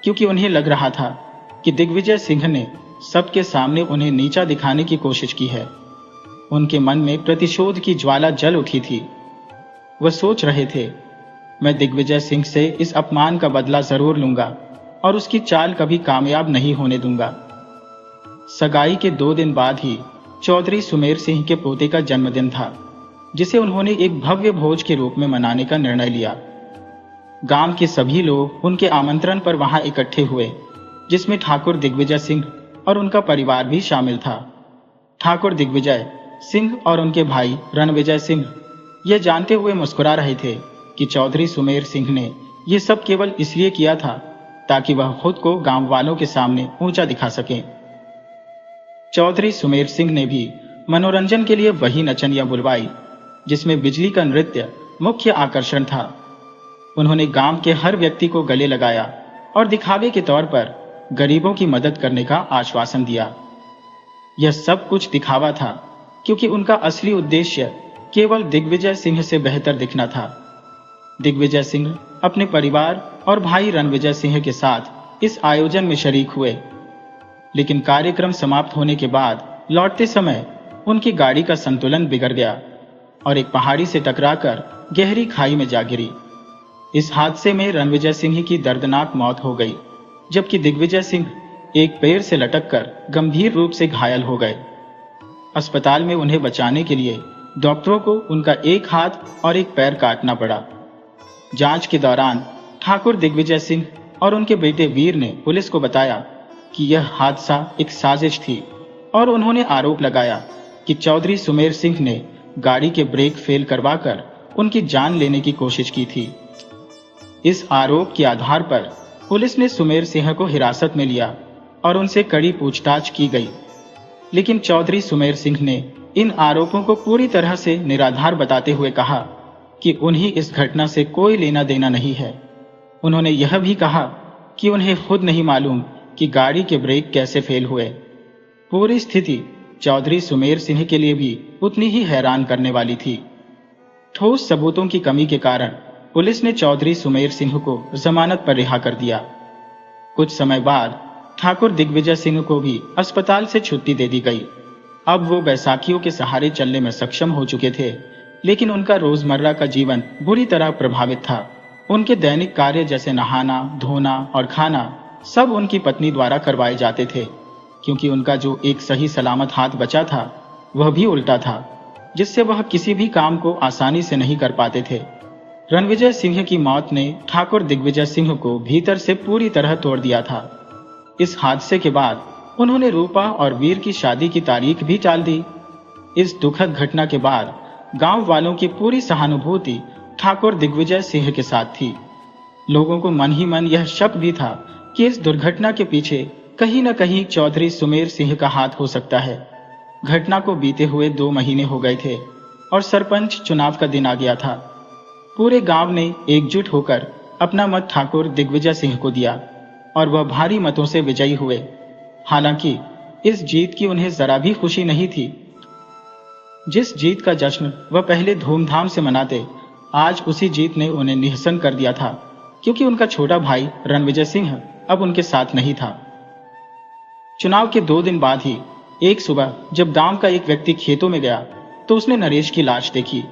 क्योंकि उन्हें लग रहा था कि दिग्विजय सिंह ने सबके सामने उन्हें नीचा दिखाने की कोशिश की है। उनके मन में प्रतिशोध की ज्वाला जल उठी थी। वह सोच रहे थे, मैं दिग्विजय सिंह से इस अपमान का बदला जरूर लूंगा और उसकी चाल कभी कामयाब नहीं होने दूंगा। सगाई के 2 दिन बाद ही चौधरी सुमेर सिंह के पोते का जन्मदिन था, जिसे उन्होंने एक भव्य भोज के रूप में मनाने का निर्णय लिया। गांव के सभी लोग उनके आमंत्रण पर वहां इकट्ठे हुए, जिसमें ठाकुर दिग्विजय सिंह और उनका परिवार भी शामिल था। ठाकुर दिग्विजय सिंह और उनके भाई रणविजय सिंह यह जानते हुए मुस्कुरा रहे थे कि चौधरी सुमेर सिंह ने यह सब केवल इसलिए किया था ताकि वह खुद को गांव वालों के सामने ऊंचा दिखा सकें। चौधरी सुमेर सिंह ने भी मनोरंजन के लिए वही नचनिया बुलवाई, जिसमें बिजली का नृत्य मुख्य आकर्षण था। उन्होंने गांव के हर व्यक्ति को गले लगाया और दिखावे के तौर पर गरीबों की मदद करने का आश्वासन दिया। यह सब कुछ दिखावा था, क्योंकि उनका असली उद्देश्य केवल दिग्विजय सिंह से बेहतर दिखना था। दिग्विजय सिंह अपने परिवार और भाई रणविजय सिंह के साथ इस आयोजन में शरीक हुए, लेकिन कार्यक्रम समाप्त होने के बाद लौटते समय उनकी गाड़ी का संतुलन बिगड़ गया और एक पहाड़ी से टकराकर गहरी खाई में जा गिरी। इस हादसे में रणविजय सिंह की दर्दनाक मौत हो गई, जबकि दिग्विजय सिंह एक पेड़ से लटककर गंभीर रूप से घायल हो गए। अस्पताल में उन्हें बचाने के लिए डॉक्टरों को उनका एक हाथ और एक पैर काटना पड़ा। जांच के दौरान ठाकुर दिग्विजय सिंह और उनके बेटे वीर ने पुलिस को बताया कि यह हादसा एक साजिश थी और उन्होंने आरोप लगाया कि चौधरी सुमेर सिंह ने गाड़ी के ब्रेक फेल करवाकर उनकी जान लेने की कोशिश की थी। इस आरोप के आधार पर पुलिस ने सुमेर सिंह को हिरासत में लिया और उनसे कड़ी पूछताछ की गई, लेकिन चौधरी सुमेर सिंह ने इन आरोपों को पूरी तरह से निराधार बताते हुए कहा कि उन्हें इस घटना से कोई लेना देना नहीं है। उन्होंने यह भी कहा कि उन्हें खुद नहीं मालूम कि गाड़ी के ब्रेक कैसे फेल हुए। पूरी स्थिति चौधरी सुमेर सिंह के लिए भी उतनी ही हैरान करने वाली थी। ठोस सबूतों की कमी के कारण पुलिस ने चौधरी सुमेर सिंह को जमानत पर रिहा कर दिया। कुछ समय बाद ठाकुर दिग्विजय सिंह को भी अस्पताल से छुट्टी दे दी गई। अब वो बैसाखियों के सहारे चलने में सक्षम हो चुके थे, लेकिन उनका रोजमर्रा का जीवन बुरी तरह प्रभावित था। उनके दैनिक कार्य जैसे नहाना, धोना और खाना सब उनकी पत्नी द्वारा करवाए जाते थे, क्योंकि उनका जो एक सही सलामत हाथ बचा था वह भी उल्टा था, जिससे वह किसी भी काम को आसानी से नहीं कर पाते थे। रणविजय सिंह की मौत ने ठाकुर दिग्विजय सिंह को भीतर से पूरी तरह तोड़ दिया था। इस हादसे के बाद उन्होंने रूपा और वीर की शादी की तारीख भी टाल दी। इस दुखद घटना के बाद गांव वालों की पूरी सहानुभूति ठाकुर दिग्विजय सिंह के साथ थी। लोगों को मन ही मन यह शक भी था कि इस दुर्घटना के पीछे कहीं न कहीं चौधरी सुमेर सिंह का हाथ हो सकता है। घटना को बीते हुए 2 महीने हो गए थे और सरपंच चुनाव का दिन आ गया था। पूरे गांव ने एकजुट होकर अपना मत ठाकुर दिग्विजय सिंह को दिया और वह भारी मतों से विजयी हुए। हालांकि इस जीत की उन्हें जरा भी खुशी नहीं थी। जिस जीत का जश्न वह पहले धूमधाम से मनाते, आज उसी जीत ने उन्हें निहसन कर दिया था, क्योंकि उनका छोटा भाई रणविजय सिंह अब उनके साथ नहीं था। चुनाव के 2 दिन बाद ही एक सुबह जब गांव का एक व्यक्ति खेतों में गया तो उसने नरेश की लाश देखी।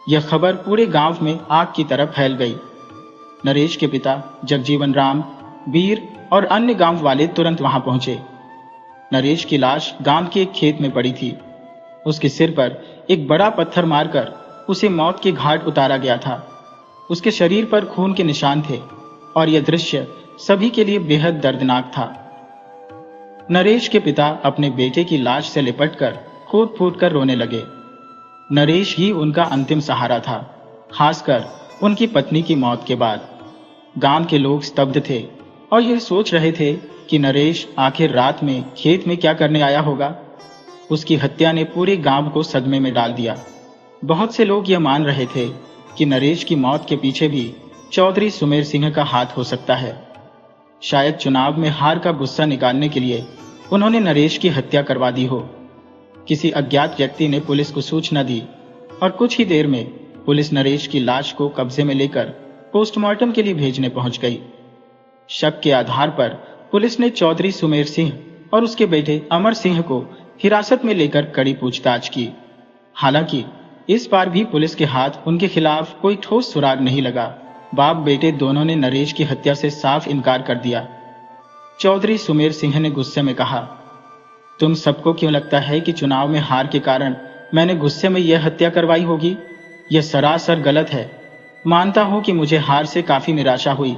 यह खबर पूरे गांव में आग की तरह फैल गई। नरेश के पिता जगजीवन राम, वीर और अन्य गांव वाले तुरंत वहां पहुंचे। नरेश की लाश गांव के एक खेत में पड़ी थी। उसके सिर पर एक बड़ा पत्थर मारकर उसे मौत के घाट उतारा गया था। उसके शरीर पर खून के निशान थे और यह दृश्य सभी के लिए बेहद दर्दनाक था। नरेश के पिता अपने बेटे की लाश से लिपटकर फूट फूट कर रोने लगे। नरेश ही उनका अंतिम सहारा था, खासकर उनकी पत्नी की मौत के बाद। गांव के लोग स्तब्ध थे और यह सोच रहे थे कि नरेश आखिर रात में खेत में क्या करने आया होगा। उसकी हत्या ने पूरे गांव को सदमे में डाल दिया। बहुत से लोग यह मान रहे थे कि नरेश की मौत के पीछे भी चौधरी सुमेर सिंह का हाथ हो सकता है। शायद चुनाव में हार का गुस्सा निकालने के लिए उन्होंने नरेश की हत्या करवा दी हो। किसी अज्ञात व्यक्ति ने पुलिस को सूचना दी और कुछ ही देर में पुलिस नरेश की लाश को कब्जे में लेकर पोस्टमार्टम के लिए भेजने पहुंच गई। शक के आधार पर पुलिस ने चौधरी सुमेर सिंह और उसके बेटे अमर सिंह को हिरासत में लेकर कड़ी पूछताछ की। हालांकि इस बार भी पुलिस के हाथ उनके खिलाफ कोई ठोस सुराग नहीं लगा। बाप बेटे दोनों ने नरेश की हत्या से साफ इनकार कर दिया। चौधरी सुमेर सिंह ने गुस्से में कहा, तुम सबको क्यों लगता है कि चुनाव में हार के कारण मैंने गुस्से में यह हत्या करवाई होगी? यह सरासर गलत है। मानता हूं कि मुझे हार से काफी निराशा हुई,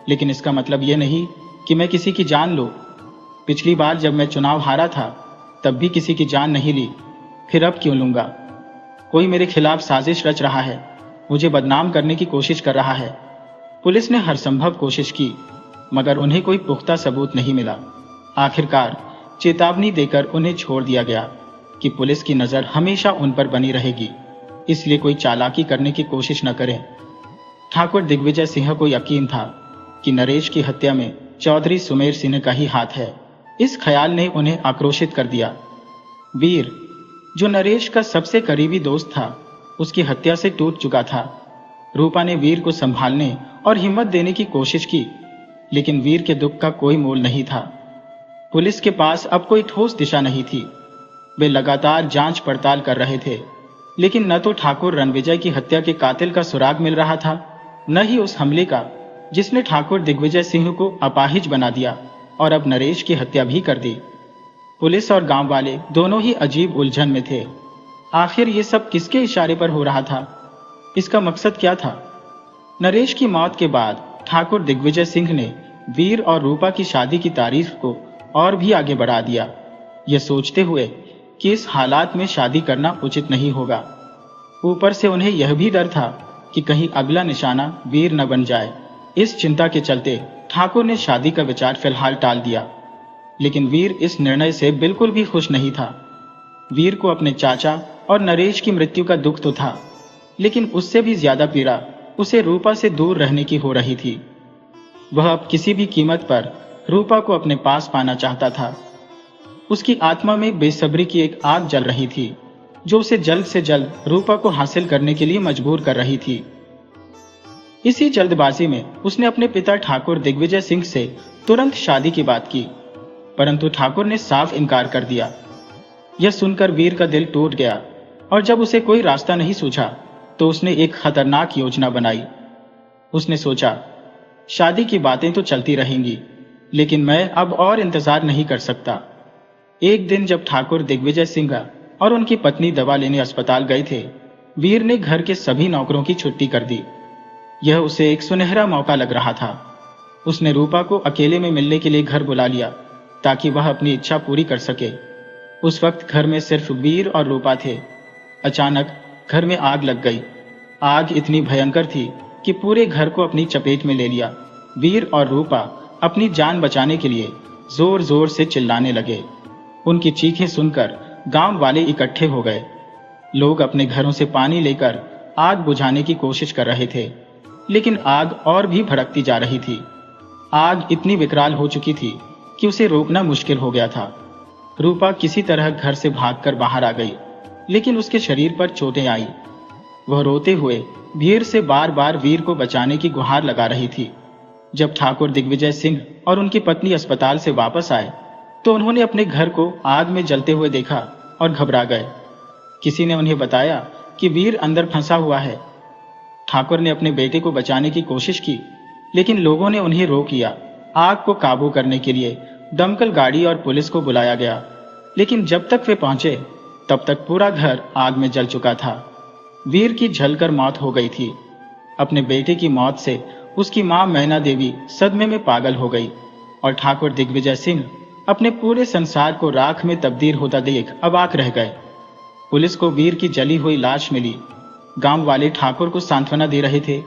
लेकिन इसका मतलब यह नहीं कि मैं किसी की जान लूं। पिछली बार जब मैं चुनाव हारा था तब भी किसी की जान नहीं ली, फिर अब क्यों लूंगा? कोई मेरे खिलाफ साजिश रच रहा है, मुझे बदनाम करने की कोशिश कर रहा है। पुलिस ने हर संभव कोशिश की, मगर उन्हें कोई पुख्ता सबूत नहीं मिला। आखिरकार चेतावनी देकर उन्हें छोड़ दिया गया कि पुलिस की नजर हमेशा उन पर बनी रहेगी, इसलिए कोई चालाकी करने की कोशिश न करें। ठाकुर दिग्विजय सिंह को यकीन था कि नरेश की हत्या में चौधरी सुमेर सिंह का ही हाथ है। इस ख्याल ने उन्हें आक्रोशित कर दिया। वीर, जो नरेश का सबसे करीबी दोस्त था, उसकी हत्या से टूट चुका था। रूपा ने वीर को संभालने और हिम्मत देने की कोशिश की, लेकिन वीर के दुख का कोई मोल नहीं था। पुलिस के पास अब कोई ठोस दिशा नहीं थी। वे लगातार जांच पड़ताल कर रहे थे, लेकिन न तो ठाकुर रणविजय की हत्या के कातिल का सुराग मिल रहा था, न ही उस हमले का जिसने ठाकुर दिग्विजय सिंह को अपाहिज बना दिया और अब नरेश की हत्या भी कर दी। पुलिस और गांव वाले दोनों ही अजीब उलझन में थे। आखिर ये सब किसके इशारे पर हो रहा था? इसका मकसद क्या था? नरेश की मौत के बाद ठाकुर दिग्विजय सिंह ने वीर और रूपा की शादी की तारीख को और भी आगे बढ़ा दिया, यह सोचते हुए कि इस हालात में शादी करना उचित नहीं होगा। ऊपर से उन्हें यह भी डर था कि कहीं अगला निशाना वीर न बन जाए। इस चिंता के चलते ठाकुर ने शादी का विचार फिलहाल टाल दिया। लेकिन वीर इस निर्णय से बिल्कुल भी खुश नहीं था। वीर को अपने चाचा और नरेश की मृत्यु का दुख तो था, लेकिन उससे भी ज्यादा पीड़ा उसे रूपा से दूर रहने की हो रही थी। वह अब किसी भी कीमत पर रूपा को अपने पास पाना चाहता था। उसकी आत्मा में बेसब्री की एक आग जल रही थी, जो उसे जल्द से जल्द रूपा को हासिल करने के लिए मजबूर कर रही थी। इसी जल्दबाजी में उसने अपने पिता ठाकुर दिग्विजय सिंह से तुरंत शादी की बात की, परंतु ठाकुर ने साफ इनकार कर दिया। यह सुनकर वीर का दिल टूट गया और जब उसे कोई रास्ता नहीं सूझा तो उसने एक खतरनाक योजना बनाई। उसने सोचा, शादी की बातें तो चलती रहेंगी, लेकिन मैं अब और इंतजार नहीं कर सकता। एक दिन जब ठाकुर दिग्विजय सिंह और उनकी पत्नी दवा लेने अस्पताल गए थे, वीर ने घर के सभी नौकरों की छुट्टी कर दी। यह उसे एक सुनहरा मौका लग रहा था। उसने रूपा को अकेले में मिलने के लिए घर बुला लिया ताकि वह अपनी इच्छा पूरी कर सके। उस वक्त घर में सिर्फ वीर और रूपा थे। अचानक घर में आग लग गई। आग इतनी भयंकर थी कि पूरे घर को अपनी चपेट में ले लिया। वीर और रूपा अपनी जान बचाने के लिए जोर जोर से चिल्लाने लगे। उनकी चीखें सुनकर गांव वाले इकट्ठे हो गए। लोग अपने घरों से पानी लेकर आग बुझाने की कोशिश कर रहे थे, लेकिन आग और भी भड़कती जा रही थी। आग इतनी विकराल हो चुकी थी कि उसे रोकना मुश्किल हो गया था। रूपा किसी तरह घर से भागकर बाहर आ गई, लेकिन उसके शरीर पर चोटें आई। वह रोते हुए भीड़ से बार बार वीर को बचाने की गुहार लगा रही थी। जब ठाकुर दिग्विजय सिंह और उनकी पत्नी अस्पताल से वापस आए तो उन्होंने अपने घर को आग में जलते हुए देखा और घबरा गए। किसी ने उन्हें बताया कि वीर अंदर फंसा हुआ है। ठाकुर ने अपने बेटे को बचाने की कोशिश की, लेकिन लोगों ने उन्हें रोक लिया। आग को काबू करने के लिए दमकल गाड़ी और पुलिस को बुलाया गया, लेकिन जब तक वे पहुंचे तब तक पूरा घर आग में जल चुका था। वीर की जलकर मौत हो गई थी। अपने बेटे की मौत से उसकी मां मैना देवी सदमे में पागल हो गई और ठाकुर दिग्विजय सिंह अपने पूरे संसार को राख में तब्दील होता देख अवाक रह गए। पुलिस को वीर की जली हुई लाश मिली। गांव वाले ठाकुर को सांत्वना दे रहे थे,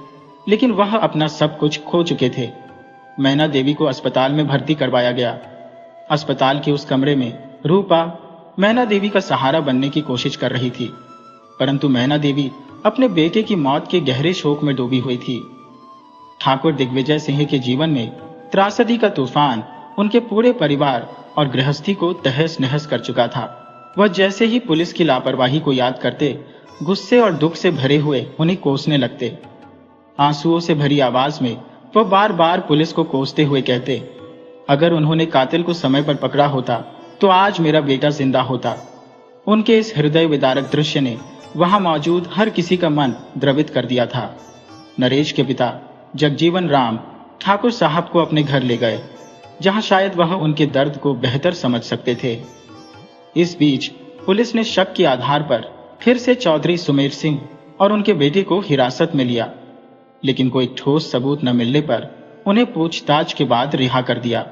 लेकिन वह अपना सब कुछ खो चुके थे। मैना देवी को अस्पताल में भर्ती करवाया गया। अस्पताल के उस कमरे में रूपा मैना देवी का सहारा बनने की कोशिश कर रही थी, परंतु मैना देवी अपने बेटे की मौत के गहरे शोक में डूबी हुई थी। ठाकुर दिग्विजय सिंह के जीवन में त्रासदी का तूफान उनके पूरे परिवार और गृहस्थी को तहस नहस कर चुका था। वह जैसे ही पुलिस की लापरवाही को याद करते, गुस्से और दुख से भरे हुए उन्हें कोसने लगते। आंसुओं से भरी आवाज में वह बार बार पुलिस को कोसते हुए कहते, अगर उन्होंने कातिल को समय पर पकड़ा होता तो आज मेरा बेटा जिंदा होता। उनके इस हृदय विदारक दृश्य ने वहां मौजूद हर किसी का मन द्रवित कर दिया था। नरेश के पिता जगजीवन राम ठाकुर साहब को अपने घर ले गए, जहां शायद वह उनके दर्द को बेहतर समझ सकते थे। इस बीच पुलिस ने शक के आधार पर फिर से चौधरी सुमेर सिंह और उनके बेटे को हिरासत में लिया, लेकिन कोई ठोस सबूत न मिलने पर उन्हें पूछताछ के बाद रिहा कर दिया।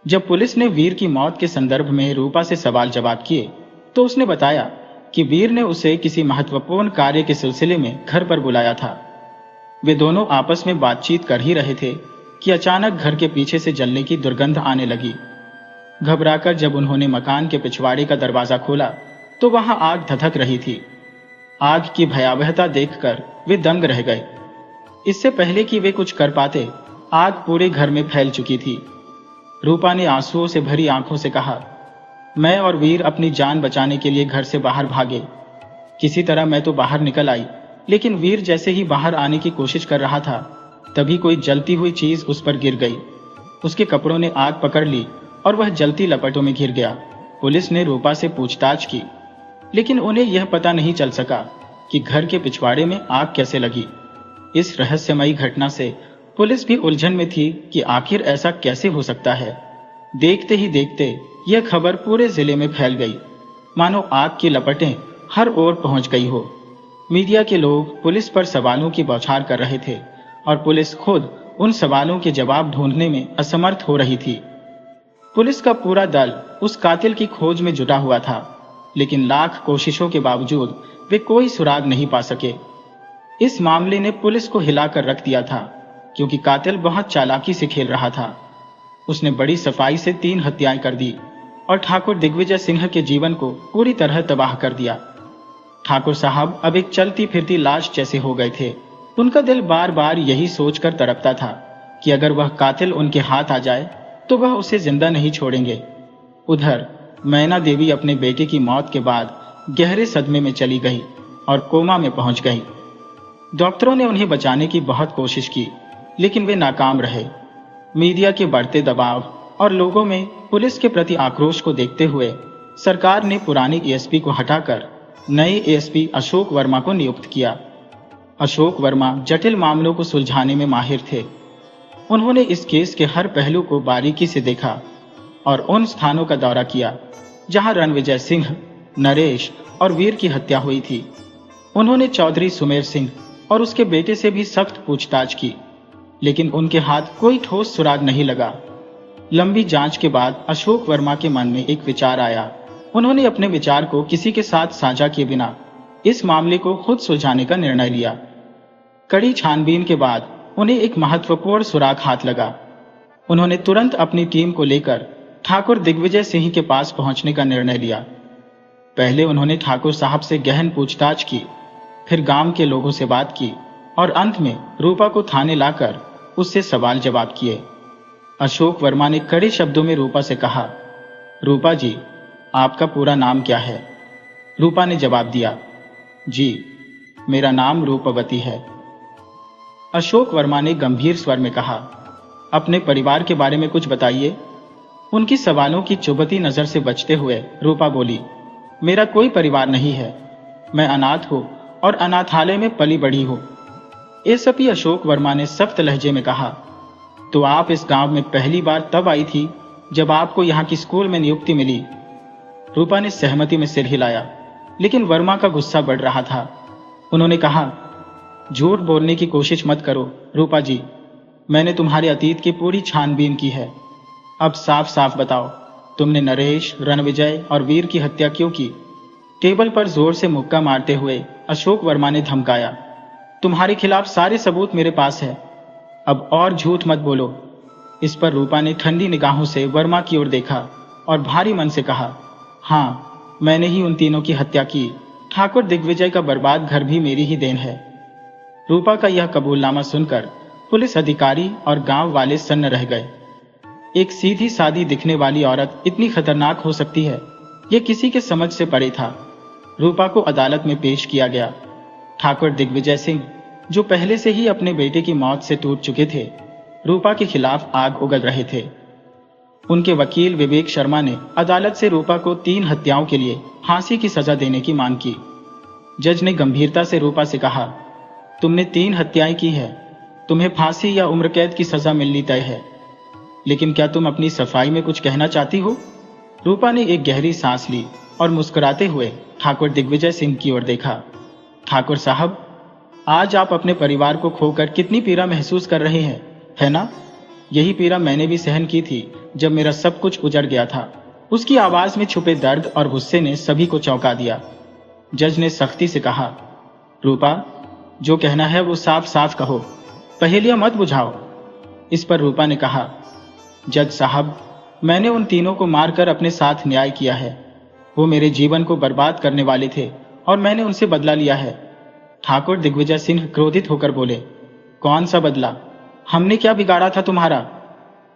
जब पुलिस ने वीर की मौत के संदर्भ में रूपा से सवाल जवाब किए तो उसने बताया कि वीर ने उसे किसी महत्वपूर्ण कार्य के सिलसिले में घर पर बुलाया था। वे दोनों आपस में बातचीत कर ही रहे थे कि अचानक घर के पीछे से जलने की दुर्गंध आने लगी। घबराकर जब उन्होंने मकान के पिछवाड़े का दरवाजा खोला तो वहां आग धधक रही थी। आग की भयावहता देखकर वे दंग रह गए। इससे पहले कि वे कुछ कर पाते, आग पूरे घर में फैल चुकी थी। रूपा ने आंसुओं से भरी आंखों से कहा, मैं और वीर अपनी जान बचाने के लिए घर से बाहर भागे। किसी तरह मैं तो बाहर निकल आई, लेकिन वीर जैसे ही बाहर आने की कोशिश कर रहा था, तभी कोई जलती हुई चीज उस पर गिर गई। उसके कपड़ों ने आग पकड़ ली और वह जलती लपटों में घिर गया। पुलिस ने रूपा से पूछताछ की, लेकिन उन्हें यह पता नहीं चल सका कि घर के पिछवाड़े में आग कैसे लगी। इस रहस्यमयी घटना से पुलिस भी उलझन में थी कि आखिर ऐसा कैसे हो सकता है। देखते ही देखते यह खबर पूरे जिले में फैल गई, मानो आग की लपटें हर ओर पहुंच गई हो। मीडिया के लोग पुलिस पर सवालों की बौछार कर रहे थे और पुलिस खुद उन सवालों के जवाब ढूंढने में असमर्थ हो रही थी। पुलिस का पूरा दल उस कातिल की खोज में जुटा हुआ था, लेकिन लाख कोशिशों के बावजूद वे कोई सुराग नहीं पा सके। इस मामले ने पुलिस को हिलाकर रख दिया था क्योंकि कातिल बहुत चालाकी से खेल रहा था। उसने बड़ी सफाई से 3 हत्याएं कर दी और ठाकुर दिग्विजय सिंह के जीवन को पूरी तरह तबाह कर दिया। ठाकुर साहब अब एक चलती फिरती लाश जैसे हो गए थे। उनका दिल बार बार यही सोचकर तड़पता था कि अगर वह कातिल उनके हाथ आ जाए तो वह उसे जिंदा नहीं छोड़ेंगे। उधर मैना देवी अपने बेटे की मौत के बाद गहरे सदमे में चली गई और कोमा में पहुंच गई। डॉक्टरों ने उन्हें बचाने की बहुत कोशिश की, लेकिन वे नाकाम रहे। मीडिया के बढ़ते दबाव और लोगों में पुलिस के प्रति आक्रोश को देखते हुए सरकार ने पुराने एएसपी को हटाकर नए एएसपी अशोक वर्मा को नियुक्त किया। अशोक वर्मा जटिल मामलों को सुलझाने में माहिर थे। उन्होंने इस केस के हर पहलू को बारीकी से देखा और उन स्थानों का दौरा किया जहां रणविजय सिंह, नरेश और वीर की हत्या हुई थी। उन्होंने चौधरी सुमेर सिंह और उसके बेटे से भी सख्त पूछताछ की, लेकिन उनके हाथ कोई ठोस सुराग नहीं लगा। लंबी जांच के बाद अशोक वर्मा के मन में एक विचार आया। उन्होंने अपने विचार को किसी के साथ साझा किए बिना इस मामले को खुद सुलझाने का निर्णय लिया। कड़ी छानबीन के बाद उन्हें एक महत्वपूर्ण सुराग हाथ लगा। उन्होंने तुरंत अपनी टीम को लेकर ठाकुर दिग्विजय सिंह के पास पहुंचने का निर्णय लिया। पहले उन्होंने ठाकुर साहब से गहन पूछताछ की, फिर गांव के लोगों से बात की और अंत में रूपा को थाने लाकर उससे सवाल जवाब किए। अशोक वर्मा ने कड़े शब्दों में रूपा से कहा, रूपा जी, आपका पूरा नाम क्या है? रूपा ने जवाब दिया, जी, मेरा नाम रूपवती है। अशोक वर्मा ने गंभीर स्वर में कहा, अपने परिवार के बारे में कुछ बताइए। उनकी सवालों की चुभती नजर से बचते हुए रूपा बोली, मेरा कोई परिवार नहीं है। मैं अनाथ हूं और अनाथालय में पली बढ़ी हूं। एएसपी अशोक वर्मा ने सख्त लहजे में कहा, तो आप इस गांव में पहली बार तब आई थी जब आपको यहाँ की स्कूल में नियुक्ति मिली? रूपा ने सहमति में सिर हिलाया, लेकिन वर्मा का गुस्सा बढ़ रहा था। उन्होंने कहा, झूठ बोलने की कोशिश मत करो रूपा जी, मैंने तुम्हारे अतीत की पूरी छानबीन की है। अब साफ साफ बताओ, तुमने नरेश, रणविजय और वीर की हत्या क्यों की? टेबल पर जोर से मुक्का मारते हुए अशोक वर्मा ने धमकाया, तुम्हारे खिलाफ सारे सबूत मेरे पास है, अब और झूठ मत बोलो। इस पर रूपा ने ठंडी निगाहों से वर्मा की ओर देखा और भारी मन से कहा, हाँ, मैंने ही उन तीनों की हत्या की। ठाकुर दिग्विजय का बर्बाद घर भी मेरी ही देन है। रूपा का यह कबूलनामा सुनकर पुलिस अधिकारी और गांव वाले सन्न रह गए। एक सीधी सादी दिखने वाली औरत इतनी खतरनाक हो सकती है, यह किसी के समझ से परे था। रूपा को अदालत में पेश किया गया। ठाकुर दिग्विजय सिंह, जो पहले से ही अपने बेटे की मौत से टूट चुके थे, रूपा के खिलाफ आग उगल रहे थे। उनके वकील विवेक शर्मा ने अदालत से रूपा को 3 हत्याओं के लिए फांसी की सजा देने की मांग की। जज ने गंभीरता से रूपा से कहा, तुमने 3 हत्याएं की है, तुम्हें फांसी या उम्र कैद की सजा मिलनी तय है, लेकिन क्या तुम अपनी सफाई में कुछ कहना चाहती हो? रूपा ने एक गहरी सांस ली और मुस्कुराते हुए ठाकुर दिग्विजय सिंह की ओर देखा। ठाकुर साहब, आज आप अपने परिवार को खोकर कितनी पीड़ा महसूस कर रहे हैं, है ना? यही पीड़ा मैंने भी सहन की थी जब मेरा सब कुछ उजड़ गया था। उसकी आवाज में छुपे दर्द और गुस्से ने सभी को चौंका दिया। जज ने सख्ती से कहा, रूपा, जो कहना है वो साफ साफ कहो, पहेलियां मत बुझाओ। इस पर रूपा ने कहा, जज साहब, मैंने उन तीनों को मारकर अपने साथ न्याय किया है। वो मेरे जीवन को बर्बाद करने वाले थे और मैंने उनसे बदला लिया है। ठाकुर दिग्विजय सिंह क्रोधित होकर बोले, कौन सा बदला? हमने क्या बिगाड़ा था तुम्हारा?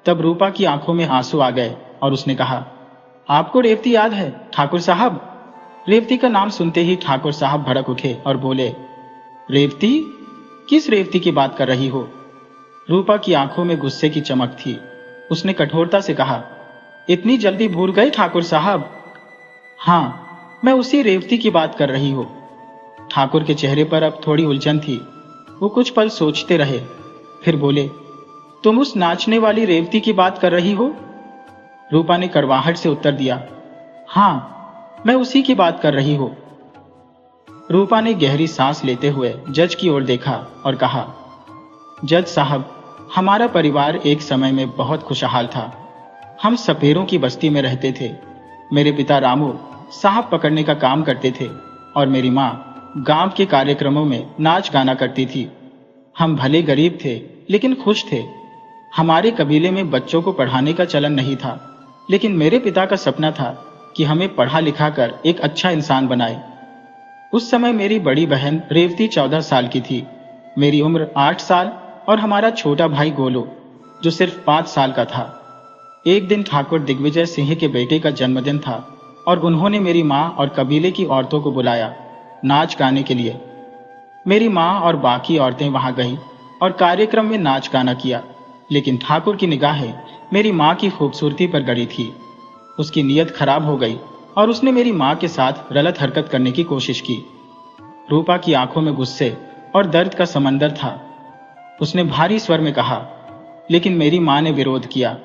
तब रूपा की आंखों में आंसू आ गए और उसने कहा, आपको रेवती याद है ठाकुर साहब? रेवती का नाम सुनते ही ठाकुर साहब भड़क उठे और बोले, रेवती? किस रेवती की बात कर रही हो? रूपा की आंखों में गुस्से की चमक थी। उसने कठोरता से कहा, इतनी जल्दी भूल गए ठाकुर साहब? हाँ, मैं उसी रेवती की बात कर रही हूं। ठाकुर के चेहरे पर अब थोड़ी उलझन थी। वो कुछ पल सोचते रहे, फिर बोले, तुम उस नाचने वाली रेवती की बात कर रही हो? रूपा ने कड़वाहट से उत्तर दिया, हाँ, मैं उसी की बात कर रही हूं। रूपा ने गहरी सांस लेते हुए जज की ओर देखा और कहा, जज साहब, हमारा परिवार एक समय में बहुत खुशहाल था। हम सपेरों की बस्ती में रहते थे। मेरे पिता रामू सांप पकड़ने का काम करते थे और मेरी माँ गांव के कार्यक्रमों में नाच गाना करती थी। हम भले गरीब थे, लेकिन खुश थे। हमारे कबीले में बच्चों को पढ़ाने का चलन नहीं था, लेकिन मेरे पिता का सपना था कि हमें पढ़ा लिखा कर एक अच्छा इंसान बनाए। उस समय मेरी बड़ी बहन रेवती 14 साल की थी, मेरी उम्र 8 साल और हमारा छोटा भाई गोलू जो सिर्फ 5 साल का था। एक दिन ठाकुर दिग्विजय सिंह के बेटे का जन्मदिन था और उन्होंने मेरी माँ और कबीले की औरतों को बुलाया नाच गाने के लिए। मेरी माँ और बाकी औरतें वहां गईं और कार्यक्रम में नाच गाना किया, लेकिन ठाकुर की निगाहें मेरी माँ की खूबसूरती पर गड़ी थी। उसकी नीयत खराब हो गई और उसने मेरी माँ के साथ गलत हरकत करने की कोशिश की। रूपा की आंखों में गुस्से और दर्द का समंदर था। उसने भारी स्वर में कहा, लेकिन मेरी माँ ने विरोध किया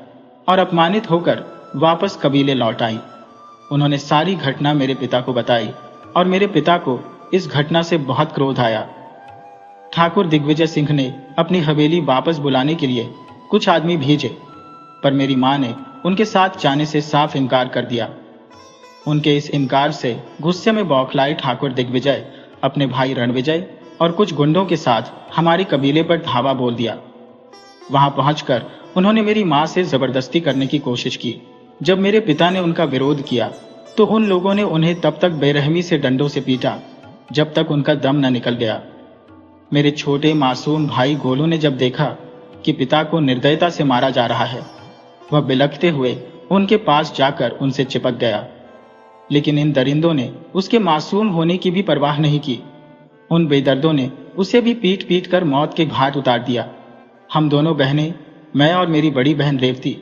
और अपमानित होकर वापस कबीले लौट आई। उन्होंने सारी घटना मेरे पिता को बताई और मेरे पिता को इस घटना से बहुत क्रोध आया। ठाकुर दिग्विजय सिंह ने अपनी हवेली वापस बुलाने के लिए कुछ आदमी भेजे, पर मेरी मां ने उनके साथ जाने से साफ इनकार कर दिया। उनके इस इनकार से गुस्से में बौखलाए ठाकुर दिग्विजय अपने भाई रणविजय और कुछ गुंडों के साथ हमारे कबीले पर धावा बोल दिया। वहां पहुंचकर उन्होंने मेरी मां से जबरदस्ती करने की कोशिश की। जब मेरे पिता ने उनका विरोध किया तो उन लोगों ने उन्हें तब तक बेरहमी से डंडों से पीटा जब तक उनका दम न निकल गया। मेरे छोटे मासूम भाई गोलू ने जब देखा कि पिता को निर्दयता से मारा जा रहा है, वह बिलखते हुए उनके पास जाकर उनसे चिपक गया, लेकिन इन दरिंदों ने उसके मासूम होने की भी परवाह नहीं की। उन बेदर्दों ने उसे भी पीट पीट कर मौत के घाट उतार दिया। हम दोनों बहनें, मैं और मेरी बड़ी बहन रेवती,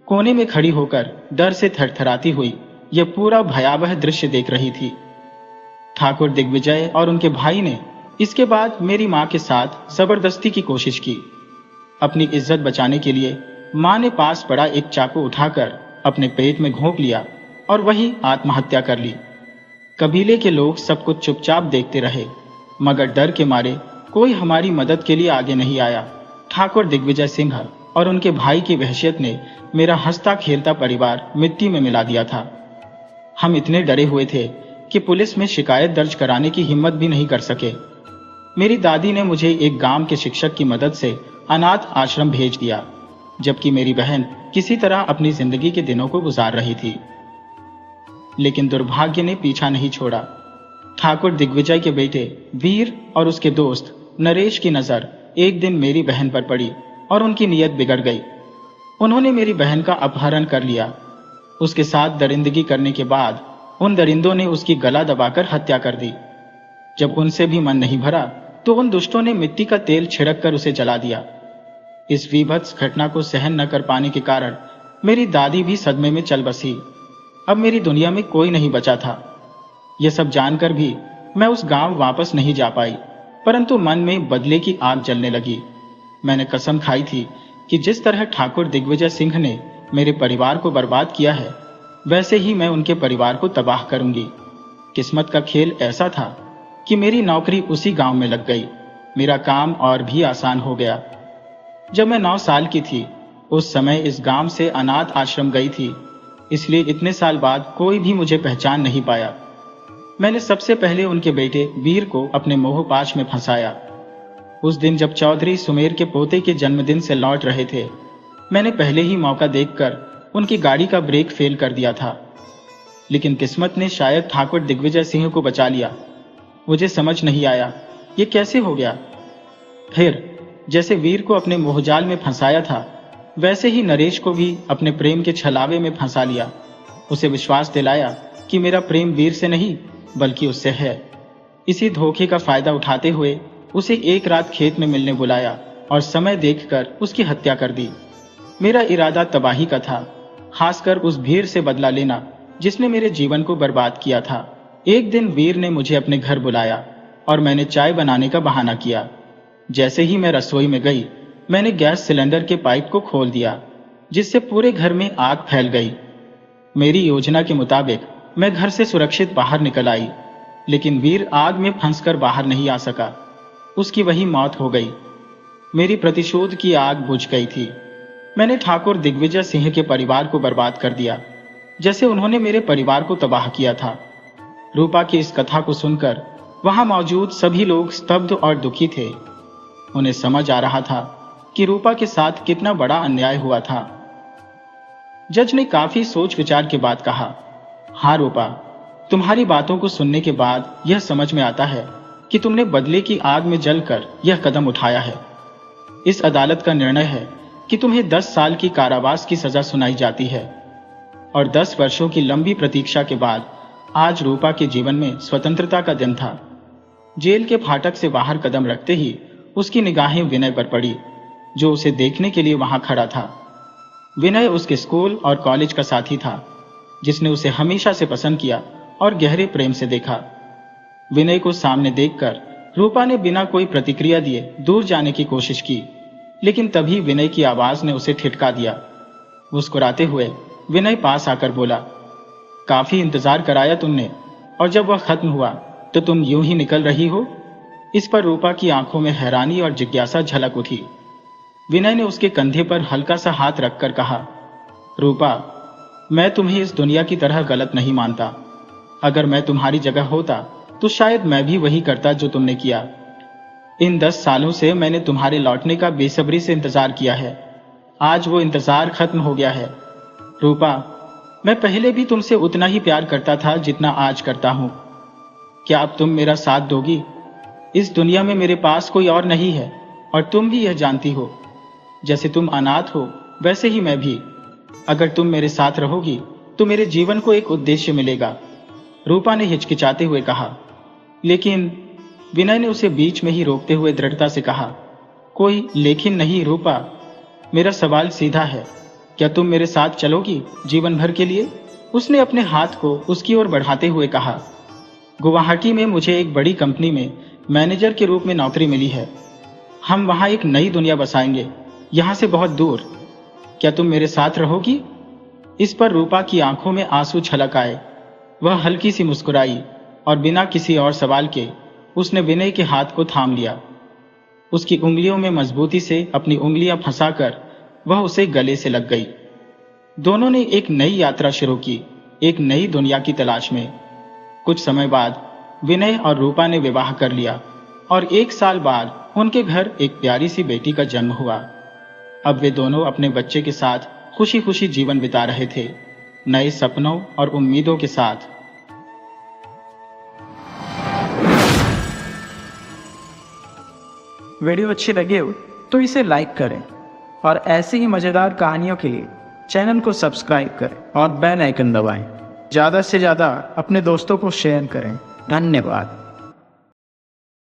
कोने में खड़ी होकर डर से थरथराती हुई यह पूरा भयावह दृश्य देख रही थी। ठाकुर दिग्विजय और उनके भाई ने इसके बाद मेरी मां के साथ जबरदस्ती की कोशिश की। अपनी इज्जत बचाने के लिए मां ने पास पड़ा एक चाकू उठाकर अपने पेट में घोंप लिया और वही आत्महत्या कर ली। कबीले के लोग सब कुछ चुपचाप देखते रहे, मगर डर के मारे कोई हमारी मदद के लिए आगे नहीं आया। ठाकुर दिग्विजय सिंह और उनके भाई की वहशियत ने मेरा हंसता खेलता परिवार मिट्टी में मिला दिया था। हम इतने डरे हुए थे कि पुलिस में शिकायत दर्ज कराने की हिम्मत भी नहीं कर सके। मेरी दादी ने मुझे एक गांव के शिक्षक की मदद से अनाथ आश्रम भेज दिया, जबकि मेरी बहन किसी तरह अपनी जिंदगी के दिनों को गुजार रही थी। लेकिन दुर्भाग्य ने पीछा नहीं छोड़ा। ठाकुर दिग्विजय के बेटे वीर और उसके दोस्त नरेश की नजर एक दिन मेरी बहन पर पड़ी और उनकी नीयत बिगड़ गई। उन्होंने मेरी बहन का अपहरण कर लिया। उसके साथ दरिंदगी करने के बाद उन दरिंदों ने उसकी गला दबाकर हत्या कर दी। जब उनसे भी मन नहीं भरा तो उन दुष्टों ने मिट्टी का तेल छिड़क कर उसे जला दिया। इस विभत्स घटना को सहन न कर पाने के कारण मेरी दादी भी सदमे में चल बसी। अब मेरी दुनिया में कोई नहीं बचा था। यह सब जानकर भी मैं उस गांव वापस नहीं जा पाई, परंतु मन में बदले की आग जलने लगी। मैंने कसम खाई थी कि जिस तरह ठाकुर दिग्विजय सिंह ने मेरे परिवार को बर्बाद किया है, वैसे ही मैं उनके परिवार को तबाह करूंगी। किस्मत का खेल ऐसा था कि मेरी नौकरी उसी गांव में लग गई। मेरा काम और भी आसान हो गया। जब मैं 9 साल की थी, उस समय इस गांव से अनाथ आश्रम गई थी, इसलिए इतने साल बाद कोई भी मुझे पहचान नहीं पाया। मैंने सबसे पहले उनके बेटे वीर को अपने मोहपाश में फंसाया। उस दिन जब चौधरी सुमेर के पोते के जन्मदिन से लौट रहे थे, मैंने पहले ही मौका देखकर उनकी गाड़ी का ब्रेक फेल कर दिया था, लेकिन किस्मत ने शायद ठाकुर दिग्विजय सिंह को बचा लिया। मुझे समझ नहीं आया ये कैसे हो गया। फिर जैसे वीर को अपने मोहजाल में फंसाया था, वैसे ही नरेश को भी अपने प्रेम के छलावे में फंसा लिया। उसे विश्वास दिलाया कि मेरा प्रेम वीर से नहीं बल्कि उससे है। इसी धोखे का फायदा उठाते हुए उसे एक रात खेत में मिलने बुलाया और समय देखकर उसकी हत्या कर दी। मेरा इरादा तबाही का था, खासकर उस भीड़ से बदला लेना जिसने मेरे जीवन को बर्बाद किया था। एक दिन वीर ने मुझे अपने घर बुलाया और मैंने चाय बनाने का बहाना किया। जैसे ही मैं रसोई में गई, मैंने गैस सिलेंडर के पाइप को खोल दिया, जिससे पूरे घर में आग फैल गई। मेरी योजना के मुताबिक मैं घर से सुरक्षित बाहर निकल आई, लेकिन वीर आग में फंसकर बाहर नहीं आ सका। उसकी वही मौत हो गई। मेरी प्रतिशोध की आग बुझ गई थी। मैंने ठाकुर दिग्विजय सिंह के परिवार को बर्बाद कर दिया, जैसे उन्होंने मेरे परिवार को तबाह किया था। रूपा की इस कथा को सुनकर वहां मौजूद सभी लोग स्तब्ध और दुखी थे। उन्हें समझ आ रहा था कि रूपा के साथ कितना बड़ा अन्याय हुआ था। जज ने काफी सोच विचार के बाद कहा, हाँ रूपा, तुम्हारी बातों को सुनने के बाद यह समझ में आता है कि तुमने बदले की आग में जलकर यह कदम उठाया है। इस अदालत का निर्णय है कि तुम्हें 10 साल की कारावास की सजा सुनाई जाती है और 10 वर्षों की लंबी प्रतीक्षा के बाद आज रूपा के जीवन में स्वतंत्रता का दिन था। जेल के फाटक से बाहर कदम रखते ही उसकी निगाहें विनय पर पड़ी, जो उसे देखने के लिए वहां खड़ा था। विनय उसके स्कूल और कॉलेज का साथी था, जिसने उसे हमेशा से पसंद किया और गहरे प्रेम से देखा। विनय को सामने देखकर रूपा ने बिना कोई प्रतिक्रिया दिए दूर जाने की कोशिश की, लेकिन तभी विनय की आवाज ने उसे ठिठका दिया। मुस्कुराते हुए विनय पास आकर बोला, काफी इंतजार कराया तुमने, और जब वह खत्म हुआ तो तुम यूं ही निकल रही हो। इस पर रूपा की आंखों में हैरानी और जिज्ञासा झलक उठी। विनय ने उसके कंधे पर हल्का सा हाथ रखकर कहा, रूपा, मैं तुम्हें इस दुनिया की तरह गलत नहीं मानता। अगर मैं तुम्हारी जगह होता तो शायद मैं भी वही करता जो तुमने किया। इन 10 सालों से मैंने तुम्हारे लौटने का बेसब्री से इंतजार किया है। आज वो इंतजार खत्म हो गया है। रूपा, मैं पहले भी तुमसे उतना ही प्यार करता था जितना आज करता हूं। क्या अब तुम मेरा साथ दोगी? इस दुनिया में मेरे पास कोई और नहीं है और तुम भी यह जानती हो। जैसे तुम अनाथ हो वैसे ही मैं भी। अगर तुम मेरे साथ रहोगी तो मेरे जीवन को एक उद्देश्य मिलेगा। रूपा ने हिचकिचाते हुए कहा। लेकिन विनय ने उसे बीच में ही रोकते हुए दृढ़ता से कहा, कोई लेकिन नहीं रूपा, मेरा सवाल सीधा है, क्या तुम मेरे साथ चलोगी जीवन भर के लिए? उसने अपने हाथ को उसकी ओर बढ़ाते हुए कहा, गुवाहाटी में मुझे एक बड़ी कंपनी में मैनेजर के रूप में नौकरी मिली है। हम वहां एक नई दुनिया बसाएंगे, यहां से बहुत दूर। क्या तुम मेरे साथ रहोगी? इस पर रूपा की आंखों में आंसू छलक आए। वह हल्की सी मुस्कुराई और बिना किसी और सवाल के उसने विनय के हाथ को थाम लिया। उसकी उंगलियों में मजबूती से अपनी उंगलियां फंसाकर वह उसे गले से लग गई। दोनों ने एक नई यात्रा शुरू की, एक नई दुनिया की तलाश में। कुछ समय बाद विनय और रूपा ने विवाह कर लिया और 1 साल बाद उनके घर एक प्यारी सी बेटी का जन्म हुआ। अब वे दोनों अपने बच्चे के साथ खुशी खुशी जीवन बिता रहे थे, नए सपनों और उम्मीदों के साथ। वीडियो अच्छी लगी हो तो इसे लाइक करें और ऐसी ही मज़ेदार कहानियों के लिए चैनल को सब्सक्राइब करें और बेल आइकन दबाएं। ज़्यादा से ज़्यादा अपने दोस्तों को शेयर करें। धन्यवाद।